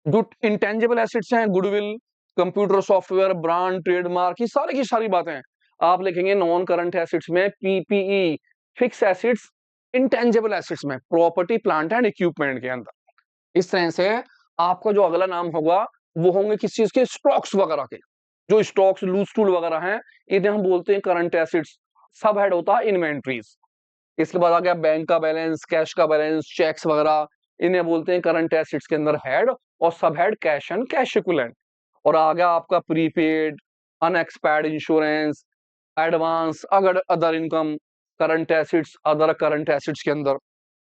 जो इंटेंजिबल एसिड्स हैं, goodwill, computer software, brand, trademark, ये सारी की सारी बातें आप लिखेंगे नॉन करंट एसिड्स में PPE, fix acids, intangible acids में प्रॉपर्टी प्लांट एंड इक्विपमेंट के अंदर। इस तरह से आपका जो अगला नाम होगा वो होंगे किस चीज के, स्टॉक्स वगैरह के। जो स्टॉक्स, लूज टूल वगैरह हैं इन्हें हम बोलते हैं करंट एसिड्स। सब हेड होता है इन्वेंट्रीज। इसके बाद आ गया बैंक का बैलेंस, कैश का बैलेंस, चेक्स वगैरह, इन्हें बोलते हैं करंट एसिड्स के अंदर हेड और sub head cash and cash equivalent. और आ गया आपका प्रीपेड, अनएक्सपायर्ड इंश्योरेंस, एडवांस, अगर other income, current assets, other current assets के अंदर।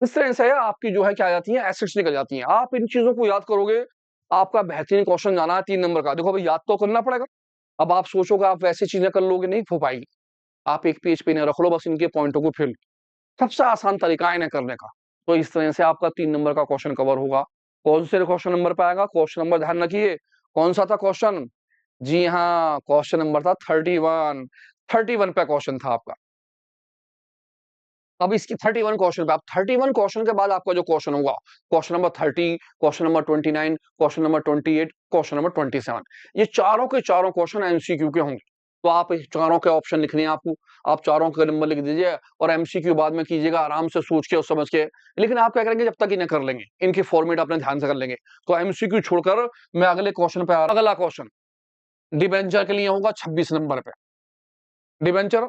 इस तरह से आपकी जो है क्या आ जाती है, एसिड्स निकल जाती हैं। आप इन चीजों को याद करोगे, आपका बेहतरीन क्वेश्चन जाना है 3 नंबर का। देखो भाई याद तो करना पड़ेगा। अब आप सोचोगे आप वैसी चीजें कर लोगे, नहीं हो पाएगी। आप एक पेज पे नहीं रख लो, बस इनके पॉइंटों को फिल, सबसे आसान तरीका है इन्हें करने का। तो इस तरह से आपका 3 नंबर का क्वेश्चन कवर होगा। कौन से क्वेश्चन नंबर पे आएगा? क्वेश्चन नंबर ध्यान रखिए, कौन सा था क्वेश्चन? जी हाँ, क्वेश्चन नंबर था 31। 31 पे क्वेश्चन था आपका। अब इसकी 31 क्वेश्चन पे, आप 31 क्वेश्चन के बाद आपका जो क्वेश्चन होगा, question number 30, question number 29, question number 28, question number 27, ये चारों के चारों क्वेश्चन एमसीक्यू के होंगे। तो आप इस चारों के ऑप्शन लिखने हैं आपको, आप चारों के नंबर लिख दीजिए और एमसीक्यू बाद में कीजिएगा आराम से सोच के और समझ के। लेकिन आप क्या करेंगे, जब तक इन्हें कर लेंगे, इनकी फॉर्मेट अपने ध्यान से कर लेंगे, तो एमसीक्यू छोड़कर मैं अगले क्वेश्चन पे अगला क्वेश्चन डिबेंचर के लिए होगा 26 नंबर पे। डिबेंचर,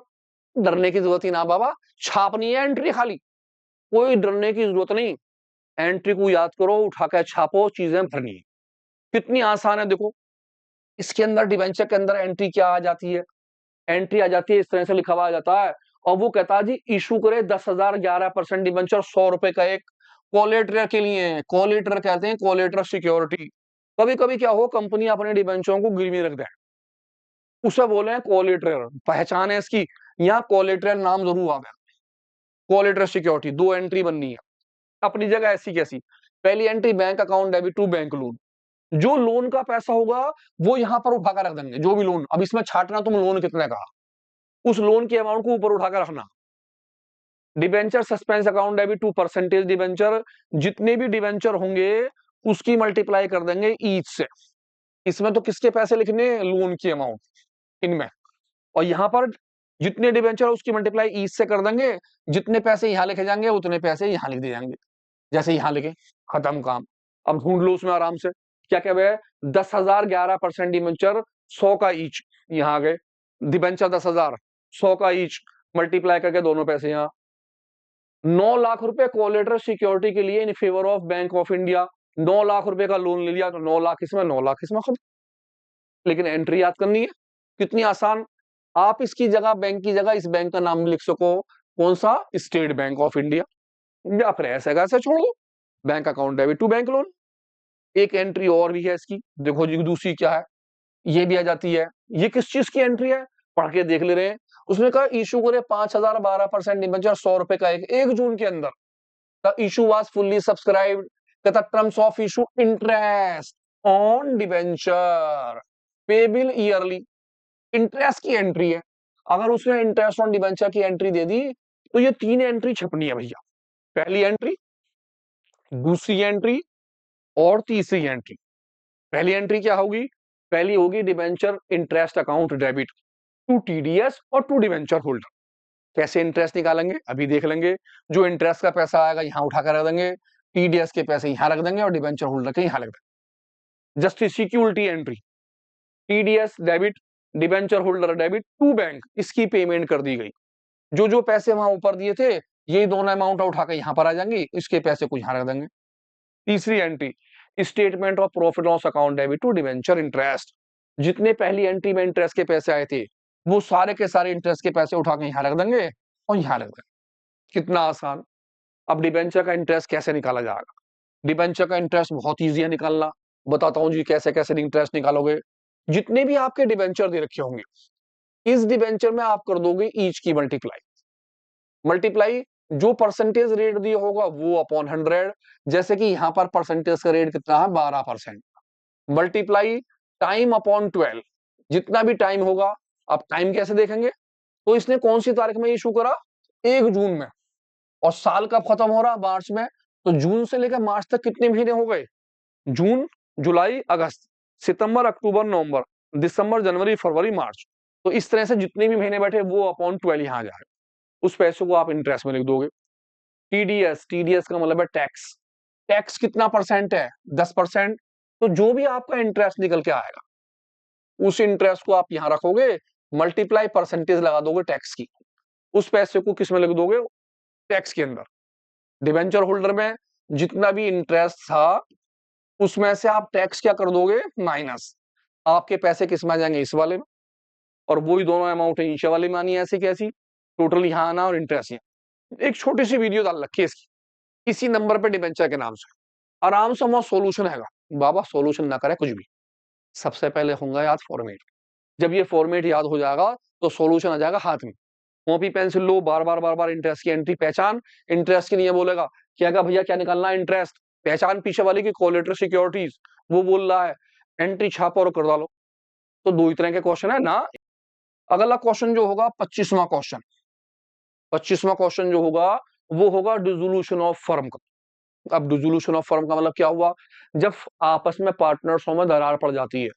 डरने की जरूरत ही ना बाबा, छापनी है एंट्री खाली, कोई डरने की जरूरत नहीं। एंट्री को याद करो, उठा कर छापो, चीजें भरनी है। कितनी आसान है देखो। इसके अंदर डिबेंचर के अंदर एंट्री क्या आ जाती है? एंट्री आ जाती है, इस तरह से लिखा हुआ आ जाता है, और वो कहता है जी इशू करे 10,000 11% डिबेंचर 100 रुपए का एक कोलेटरल के लिए। कोलेटरल कहते हैं कोलेटरल सिक्योरिटी। कभी कभी क्या हो, कंपनी अपने डिबेंचरों को गिरवी रख दे, उसे बोले हैं कोलेटरल। पहचान है इसकी, यहाँ कोलेटरल नाम जरूर आ गया। कोलेटरल सिक्योरिटी, दो एंट्री बननी है अपनी जगह ऐसी कैसी। पहली entry bank account debit to bank loan, जो लोन का पैसा होगा वो यहां पर उठा कर रख देंगे। जो भी लोन, अब इसमें छाटना तुम लोन कितने का, उस लोन के अमाउंट को ऊपर उठा कर रखना। Debenture suspense account debit to percentage debenture, जितने भी डिबेंचर होंगे उसकी मल्टीप्लाई कर देंगे ईच से। इसमें तो किसके पैसे लिखने, लोन की अमाउंट इनमें, और यहां पर जितने डिबेंचर उसकी मल्टीप्लाई ईच से कर देंगे। जितने पैसे यहां लिखे जाएंगे उतने पैसे यहां लिख दिए जाएंगे, जैसे यहां लिखे, खत्म काम। अब ढूंढ लो उसमें आराम से, क्या क्या है? 10,000 11% डिबेंचर 100 का ईच, यहाँ आ गए डिबेंचर 10,000 100 का ईच, मल्टीप्लाई करके दोनों पैसे यहाँ। 9 लाख रुपए कोलेटरल सिक्योरिटी के लिए in favour of bank of India, 9 lakh रुपए का लोन ले लिया, तो 9 लाख इसमें 9 लाख इसमें खुद। लेकिन एंट्री याद करनी है, कितनी आसान। आप इसकी जगह, बैंक की जगह इस बैंक का नाम भी लिख सको, कौन सा? स्टेट बैंक ऑफ इंडिया, या फिर ऐसे कैसे छोड़ दो, bank account debit to bank loan. एक एंट्री और भी है इसकी, देखो जी दूसरी क्या है, ये भी आ जाती है। ये किस चीज की एंट्री है, पढ़ के देख ले रहे हैं। उसने कहा इशू करे 5,000 12% डिबेंचर 100 रुपए का एक जून के अंदर। The issue was fully subscribed, तथा terms of issue interest on debenture payable yearly. Interest की एंट्री है, अगर उसने इंटरेस्ट ऑन डिबेंचर की एंट्री दे दी तो ये तीन एंट्री छपनी है भैया। पहली एंट्री, दूसरी एंट्री और तीसरी एंट्री। पहली एंट्री क्या होगी? पहली होगी debenture interest account debit to TDS और टू डिबेंचर होल्डर। कैसे इंटरेस्ट निकालेंगे अभी देख लेंगे। जो इंटरेस्ट का पैसा आएगा यहां उठा कर रख देंगे, टीडीएस के पैसे यहां रख देंगे और डिबेंचर होल्डर के यहां रख देंगे। Just security entry, TDS debit, debenture holder debit to bank, इसकी पेमेंट कर दी गई। जो जो पैसे वहां ऊपर दिए थे यही दोनों अमाउंट उठाकर यहां पर आ जाएंगे, इसके पैसे को यहां रख देंगे। तीसरी entry, statement of profit loss account debit to debenture interest, जितने पहली एंट्री में इंटरेस्ट के पैसे आए थे वो सारे के सारे इंटरेस्ट के पैसे उठा के यहां रख देंगे और यहां रख देंगे। कितना आसान। अब डिबेंचर का इंटरेस्ट कैसे निकाला जाएगा? डिबेंचर का इंटरेस्ट बहुत ईजी है निकालना, बताता हूं जी कैसे कैसे इंटरेस्ट निकालोगे। जितने भी आपके डिबेंचर दे रखे होंगे, इस डिबेंचर में आप कर दोगे ईच की मल्टीप्लाई। मल्टीप्लाई जो परसेंटेज रेट दिया होगा वो अपॉन 100, जैसे कि यहां पर परसेंटेज का रेट कितना है 12%। मल्टीप्लाई टाइम अपॉन 12, जितना भी टाइम होगा। अब टाइम कैसे देखेंगे, तो इसने कौन सी तारीख में इशू करा? 1 जून में, और साल कब खत्म हो रहा? मार्च में। तो जून से लेकर मार्च तक कितने महीने हो गए? जून, जुलाई, अगस्त, सितंबर, अक्टूबर, नवंबर, दिसंबर, जनवरी, फरवरी, मार्च। तो इस तरह से जितने भी महीने बैठे वो अपॉन 12 यहां जाए, उस पैसे को आप इंटरेस्ट में लिख दोगे। टीडीएस, टीडीएस का मतलब है टैक्स। टैक्स कितना परसेंट है? 10%। तो जो भी आपका इंटरेस्ट निकल के आएगा उस इंटरेस्ट को आप यहां रखोगे, मल्टीप्लाई परसेंटेज लगा दोगे टैक्स की, उस पैसे को किस में लिख दोगे? टैक्स के अंदर। डिबेंचर होल्डर में जितना भी इंटरेस्ट था उसमें से आप टैक्स क्या कर दोगे? माइनस। आपके पैसे किस में आ जाएंगे? इस वाले में, और वही दोनों अमाउंट है नीचे वाले में आनी है, ऐसी कैसी? टोटल यहां आना और इंटरेस्ट यहाँ। एक छोटी सी वीडियो डाल रखी है इसकी, इसी नंबर पे डिबेंचर के नाम से, आराम से वहां सोल्यूशन है। बाबा सोल्यूशन ना करे कुछ भी, सबसे पहले होगा याद फॉर्मेट। जब ये फॉर्मेट याद हो जाएगा तो सॉल्यूशन आ जाएगा हाथ में। कॉपी पेंसिल लो, बार बार इंटरेस्ट की एंट्री पहचान। इंटरेस्ट की नहीं बोलेगा, क्या भैया क्या निकालना है? इंटरेस्ट। पहचान पीछे वाले की कोलेटरल सिक्योरिटीज, वो बोल रहा है एंट्री छापो और कर डालो। तो दो ही तरह के क्वेश्चन है ना। अगला क्वेश्चन जो होगा 25वां क्वेश्चन, 25वां क्वेश्चन जो होगा वो होगा डिसोल्यूशन ऑफ फर्म का। अब डिसोल्यूशन ऑफ फर्म का मतलब क्या हुआ, जब आपस में पार्टनर्सों में दरार पड़ जाती है,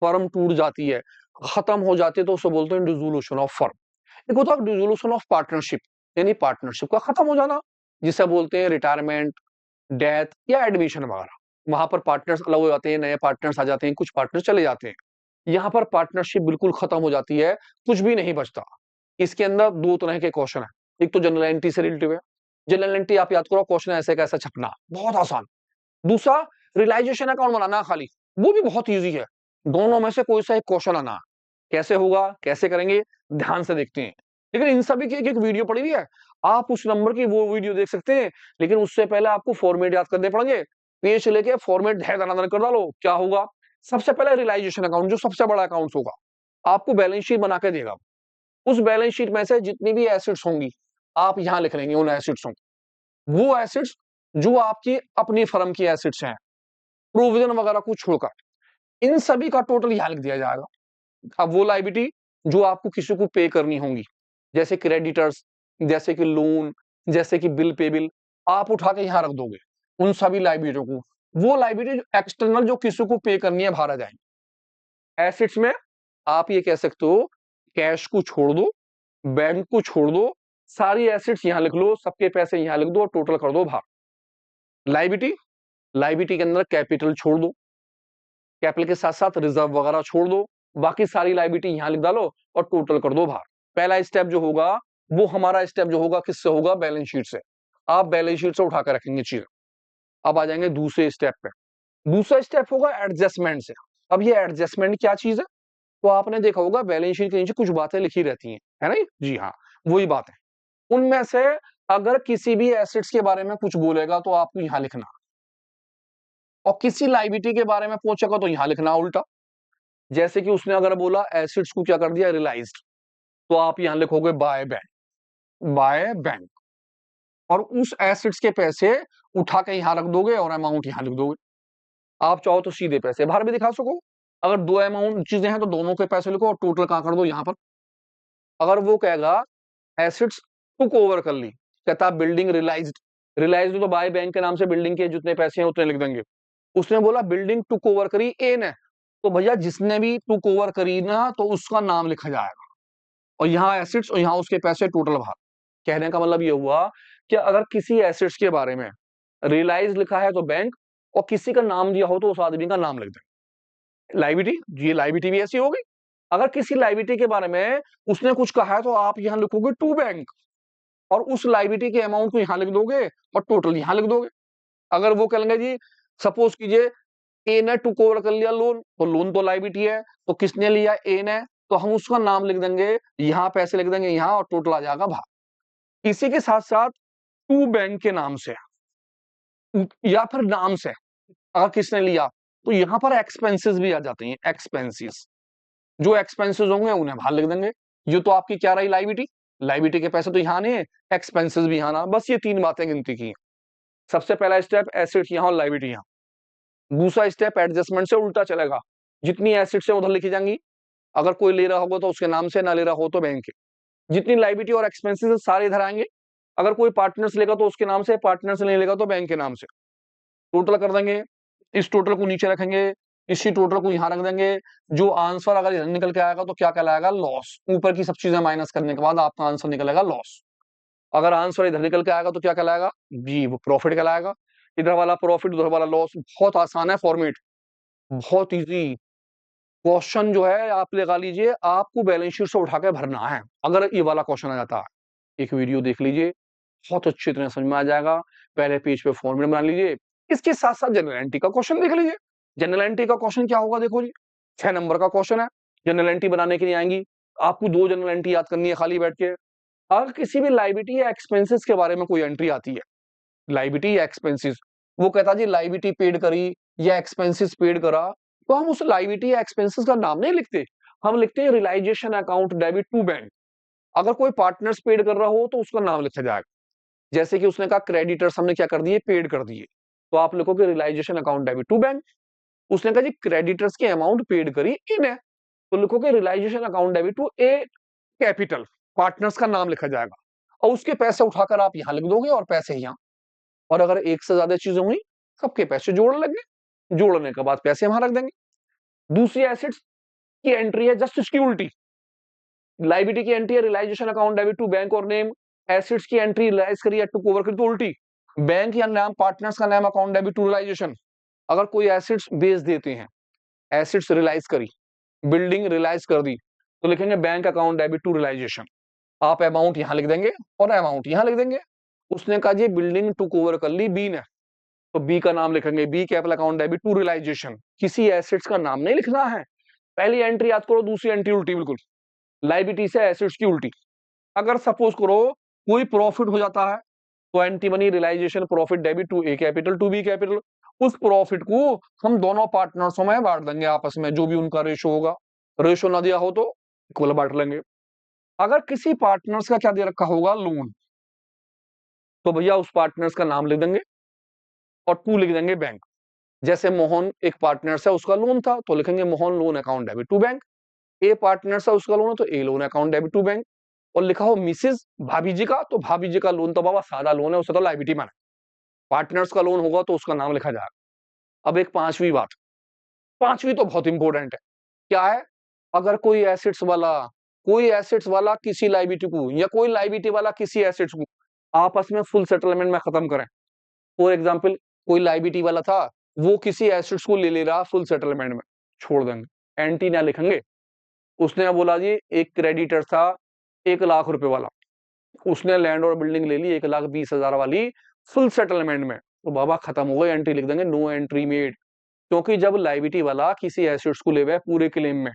फर्म टूट जाती है, खत्म हो जाती है, तो उसे बोलते हैं डिसोल्यूशन ऑफ फर्म। एक होता है डिसोल्यूशन ऑफ पार्टनरशिप, यानी पार्टनरशिप का खत्म हो जाना, जिसे बोलते हैं रिटायरमेंट, डेथ या एडमिशन वगैरह। वहां पर पार्टनर्स अलग हो जाते हैं, नए पार्टनर्स आ जाते हैं, कुछ पार्टनर्स चले जाते हैं। यहाँ पर पार्टनरशिप बिल्कुल खत्म हो जाती है, कुछ भी नहीं बचता। इसके अंदर दो तरह के क्वेश्चन है, एक तो जनरल एंट्री से रिलेटेड है। जनरल एंट्री आप याद करो, क्वेश्चन ऐसे कैसे छपना, बहुत आसान। दूसरा रियलाइजेशन अकाउंट बनाना खाली, वो भी बहुत ईजी है। दोनों में से कोई सा एक क्वेश्चन आना, कैसे होगा, कैसे करेंगे, ध्यान से देखते हैं। लेकिन इन सभी की एक वीडियो पड़ी हुई है, आप उस नंबर की वो वीडियो देख सकते हैं। लेकिन उससे पहले आपको फॉर्मेट याद करने पड़ेंगे। पेज लेके फॉर्मेट है दाना कर डालो, क्या होगा। सबसे पहले रियलाइजेशन अकाउंट, जो सबसे बड़ा अकाउंट होगा, आपको बैलेंस शीट बना के देगा। उस बैलेंस शीट में से जितनी भी एसेट्स होंगी, आप यहां लिख लेंगे उन एसेट्स, वो एसेट्स जो आपकी अपनी फर्म की एसेट्स हैं, प्रोविजन वगैरह को छोड़कर इन सभी का टोटल यहां लिख दिया जाएगा। अब वो लायबिलिटी जो आपको किसी को पे करनी होंगी, जैसे क्रेडिटर्स, जैसे कि लोन, जैसे कि बिल पे बिल, आप उठा के यहां रख दोगे उन सभी लायबिलिटियों को। वो लायबिलिटी जो एक्सटर्नल जो किसी को पे करनी है बाहर आ जाएंगे। एसेट्स में आप ये कह सकते हो कैश को छोड़ दो, बैंक को छोड़ दो, सारी एसेट्स यहां लिख लो, सबके पैसे यहां लिख दो और टोटल कर दो बाहर। लायबिलिटी, लायबिलिटी के अंदर कैपिटल छोड़ दो, कैपिटल के साथ साथ रिजर्व वगैरह छोड़ दो, बाकी सारी लायबिलिटी यहां लिख डालो और टोटल कर दो बाहर। पहला स्टेप जो होगा वो हमारा स्टेप जो होगा किससे होगा, बैलेंस शीट से। आप बैलेंस शीट से उठा कर रखेंगे चीज। अब आ जाएंगे दूसरे स्टेप पे। दूसरा स्टेप होगा एडजस्टमेंट से। अब ये एडजस्टमेंट क्या चीज है, तो आपने देखा होगा बैलेंस शीट के नीचे कुछ बातें लिखी रहती हैं, है ना। जी हाँ, वही बात है। उनमें से अगर किसी भी एसेट्स के बारे में कुछ बोलेगा तो आपको यहां लिखना, और किसी लायबिलिटी के बारे में पूछेगा तो यहां लिखना उल्टा। जैसे कि उसने अगर बोला एसेट्स को क्या कर दिया, रियलाइज्ड, तो आप यहां लिखोगे बाय बैंक, बाय बैंक। और उस एसेट्स के पैसे उठा के यहां रख दोगे और अमाउंट यहां लिख दोगे। आप चाहो तो सीधे पैसे बाहर भी दिखा सको। अगर दो अमाउंट चीजें हैं तो दोनों के पैसे लिखो और टोटल कहां कर दो, यहां पर। अगर वो कहेगा एसेट्स टुक ओवर कर ली, कहता बिल्डिंग रियलाइज्ड, रियलाइज्ड तो बाय बैंक के नाम से बिल्डिंग के जितने पैसे हैं उतने लिख देंगे। उसने बोला बिल्डिंग टुक ओवर करी ए ने, तो भैया जिसने भी टुक ओवर करी ना तो उसका नाम लिखा जाएगा, और यहाँ एसेट्स और यहाँ उसके पैसे टोटल बाहर। कहने का मतलब ये हुआ कि अगर किसी एसेट्स के बारे में रियलाइज लिखा है तो बैंक, और किसी का नाम दिया हो तो उस आदमी का नाम लिख दें। लायबिलिटी, ये लायबिलिटी भी ऐसी होगी। अगर किसी लायबिलिटी के बारे में उसने कुछ कहा है तो आप यहां लिखोगे टू बैंक, और उस लायबिलिटी के अमाउंट को यहां लिख दोगे और टोटल यहां लिख दोगे। अगर वो कहेंगे जी, सपोज कीजिए ए ने टुक ओवर कर लिया लोन, तो लोन तो लायबिलिटी है, तो किसने लिया, ए ने, तो हम उसका नाम लिख देंगे, यहां पैसे लिख देंगे यहां, और टोटल आ जाएगा बाहर। इसी के साथ साथ टू बैंक के नाम से या फिर नाम से अगर किसने लिया, तो यहां पर एक्सपेंसेस भी आ जाते हैं। एक्सपेंसेस, जो एक्सपेंसेस होंगे उन्हें बाहर लिख देंगे। ये तो आपकी क्या रही, लायबिलिटी। लायबिलिटी के पैसे तो यहां नहीं है, एक्सपेंसेस भी यहां ना, बस ये तीन बातें गिनती की। सबसे पहला स्टेप एसेट्स यहां और लायबिलिटी यहां। दूसरा स्टेप एडजस्टमेंट से उल्टा चलेगा, जितनी एसेट्स है उधर लिखी जाएंगी। अगर कोई ले रहा होगा तो उसके नाम से, ना ले रहा हो तो बैंक के। जितनी लायबिलिटी और एक्सपेंसेस सारे इधर आएंगे। अगर कोई पार्टनर्स लेगा तो उसके नाम से, पार्टनर्स नहीं लेगा तो बैंक के नाम से। टोटल कर देंगे, इस टोटल को नीचे रखेंगे, इसी टोटल को यहां रख देंगे। जो आंसर अगर इधर निकल के आएगा तो क्या कहलाएगा, लॉस। ऊपर की सब चीजें माइनस करने के बाद आपका आंसर निकलेगा लॉस। अगर आंसर इधर निकल के आएगा तो क्या कहलाएगा जी, वो प्रॉफिट कहलाएगा। इधर वाला प्रॉफिट, उधर वाला लॉस। बहुत आसान है फॉर्मेट, बहुत इजी। क्वेश्चन जो है आप लगा लीजिए, आपको बैलेंस शीट से उठा के भरना है। अगर ये वाला क्वेश्चन आ जाता है, एक वीडियो देख लीजिए, बहुत अच्छी तरह समझ में आ जाएगा। पहले पेज पे फॉर्मेट बना लीजिए, इसके साथ साथ जनरल एंट्री का क्वेश्चन देख लीजिए। जनरल एंट्री का क्वेश्चन क्या होगा, देखो जी, 6 नंबर का क्वेश्चन है। जनरल एंट्री बनाने के लिए आएंगी, आपको 2 जनरल एंट्री याद करनी है खाली बैठ के। अगर किसी भी लायबिलिटी या एक्सपेंसेस के बारे में कोई एंट्री आती है, लायबिलिटी या एक्सपेंसेस, वो कहता जी लायबिलिटी पेड करी या एक्सपेंसेस पेड करा, तो हम उस लायबिलिटी या एक्सपेंसेस का नाम नहीं लिखते, हम लिखते हैं realisation account debit to bank. अगर कोई पार्टनर्स पेड कर रहा हो तो उसका नाम लिखा जाएगा। जैसे कि उसने कहा क्रेडिटर्स हमने क्या कर दिए, पेड कर दिए, तो आप लिखोगे realisation account debit to bank. उसने कहा जी क्रेडिटर्स की अमाउंट पेड करी इन है, तो लिखोगे realisation account debit to A capital, partners का नाम लिखा जाएगा और उसके पैसे उठाकर आप यहां लिख दोगे और पैसे यहां। और अगर एक से ज्यादा चीजें हुई सबके पैसे जोड़ लेंगे, जोड़ने के बाद पैसे वहां रख देंगे। दूसरी एसेट्स की एंट्री है जस्ट इसकी उल्टी, लाइबिलिटी की एंट्री है realisation account debit to bank और नेम, एसेट्स की एंट्री रियलाइज करी या टुक ओवर करी तो उल्टी, बैंक या नाम पार्टनर्स का नाम अकाउंट डेबिट टू रियलाइजेशन। अगर कोई एसेट्स बेच देते हैं, एसेट्स रियलाइज करी, बिल्डिंग रियलाइज कर दी, तो लिखेंगे bank account debit to realisation. आप अमाउंट यहां लिख देंगे और अमाउंट यहां लिख देंगे। उसने कहा जी बिल्डिंग टुक ओवर कर ली बी ने, तो बी का नाम लिखेंगे B capital account debit to realisation. किसी एसेट्स का नाम नहीं लिखना है, पहली एंट्री याद करो, दूसरी एंट्री उल्टी बिल्कुल, लाइबिलिटी से एसेट्स की उल्टी। अगर सपोज करो कोई प्रॉफिट हो जाता है तो anti money realisation profit debit to A capital to B capital. उस प्रॉफिट को हम दोनों पार्टनर्सों में बांट देंगे आपस में, जो भी उनका रेशो होगा। रेशो ना दिया हो तो इक्वल बांट लेंगे। अगर किसी पार्टनर्स का क्या दे रखा होगा लोन, तो भैया उस पार्टनर्स का नाम लिख देंगे और टू लिख देंगे बैंक। जैसे मोहन एक पार्टनर्स है उसका लोन था तो लिखेंगे Mohan loan account debit to bank. A partners है उसका लोन है तो A loan account debit to bank. और लिखा हो मिसेज भाभी जी का, तो भाभी जी का लोन तो बाबा सादा लोन है, उसे तो लाइबिलिटी माना। पार्टनर्स का लोन होगा तो उसका नाम लिखा जाएगा। अब एक पांचवी बात, पांचवी तो बहुत इंपॉर्टेंट है, क्या है, अगर कोई एसेट्स वाला किसी लाइबिलिटी को या कोई लाइबिलिटी वाला किसी एसेट्स को आपस में फुल सेटलमेंट में खत्म करें। फॉर एग्जाम्पल कोई लाइबिलिटी वाला था, वो किसी एसेट्स को ले रहा फुल सेटलमेंट में, छोड़ देंगे, एंटी ना लिखेंगे। उसने बोला जी एक क्रेडिटर था 1 लाख रुपए वाला, उसने लैंड और बिल्डिंग ले ली 1,20,000 वाली फुल सेटलमेंट में, तो बाबा खत्म हो गई, एंट्री लिख देंगे नो एंट्री मेड। क्योंकि जब लाइबिलिटी वाला किसी एसेट्स को ले हुआ है पूरे क्लेम में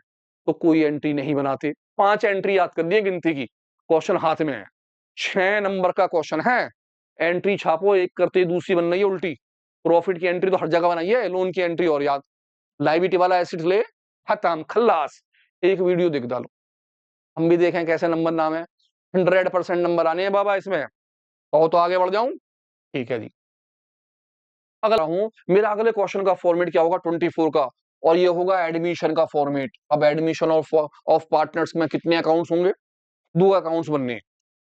तो कोई एंट्री नहीं बनाते। 5 एंट्री याद कर दिए गिनती की, क्वेश्चन हाथ में है, 6 नंबर का क्वेश्चन है। एंट्री छापो, एक करते दूसरी बन रही है उल्टी। प्रॉफिट की एंट्री तो हर जगह बनाई है, लोन की एंट्री और याद, लाइबिलिटी वाला एसेट ले खत्म खल्लास, एक वीडियो दिख डालो, हम भी देखें कैसे नंबर नाम है। 100% नंबर आने हैं बाबा इसमें, तो आगे बढ़ जाऊं, ठीक है जी। अगला हूं, मेरा अगले क्वेश्चन का फॉर्मेट क्या होगा 24 का, और ये होगा एडमिशन का फॉर्मेट। अब एडमिशन ऑफ पार्टनर्स में कितने अकाउंट्स होंगे, 2 अकाउंट्स बनने।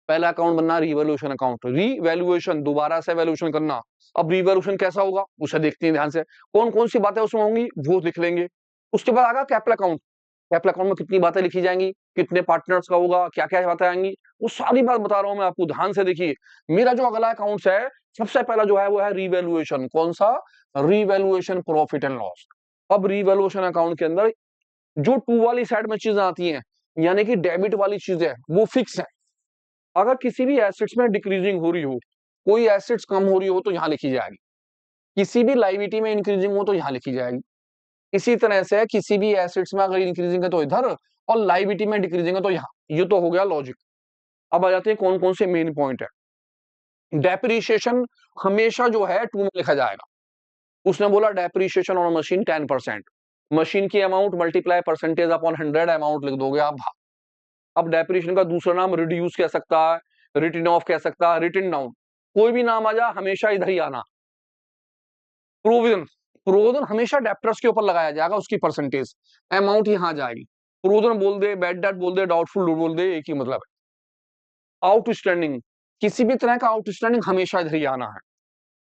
पहला अकाउंट बनना रिवैल्यूएशन अकाउंट, रिवैल्यूएशन दोबारा से वैल्यूएशन करना। अब रिवैल्यूएशन कैसा होगा उसे देखते हैं ध्यान से, कौन कौन सी बातें उसमें होंगी वो लिख लेंगे। उसके बाद आगा कैपिटल अकाउंट, कैपिटल अकाउंट में कितनी बातें लिखी जाएंगी, कितने पार्टनर्स का होगा, क्या क्या बातें आएंगी, वो सारी बात बता रहा हूं मैं आपको, ध्यान से देखिए। मेरा जो अगला अकाउंट है, सबसे पहला जो है वो है रिवैल्यूएशन। कौन सा, रिवैल्यूएशन प्रॉफिट एंड लॉस। अब रिवैल्यूएशन अकाउंट के अंदर जो टू वाली साइड में चीजें आती हैं, यानी कि डेबिट वाली चीजें वो फिक्स है। अगर किसी भी एसेट्स में डिक्रीजिंग हो रही हो, कोई एसेट्स कम हो रही हो तो यहां लिखी जाएगी, किसी भी लाइबिलिटी में इंक्रीजिंग हो तो यहां लिखी जाएगी। इसी तरह से किसी भी एसेट्स में अगर इंक्रीजिंग है तो इधर, और लाइबिलिटी में डिक्रीजिंग है तो यहां। ये तो हो गया लॉजिक। अब आ जाते हैं कौन कौन से मेन पॉइंट है। डेप्रिसिएशन हमेशा जो है टू में लिखा जाएगा। उसने बोला डेप्रिसिएशन ऑन मशीन 10%, मशीन की amount multiply percentage upon 100 amount लिख दोगे आप। अब डेप्रिसिएशन का दूसरा नाम रिड्यूस कह सकता है, रिटन ऑफ कह सकता है, रिटन डाउन, कोई भी नाम आ जाए हमेशा इधर ही आना। प्रोविजन, प्रोविजन हमेशा डेप्टर्स के ऊपर लगाया जाएगा, उसकी परसेंटेज अमाउंट यहां आ जाएगी। प्रोविजन बोल दे, बैड डेट बोल दे, डाउटफुल बोल दे, एक ही मतलब है। आउटस्टैंडिंग, किसी भी तरह का आउटस्टैंडिंग हमेशा इधर ही आना है।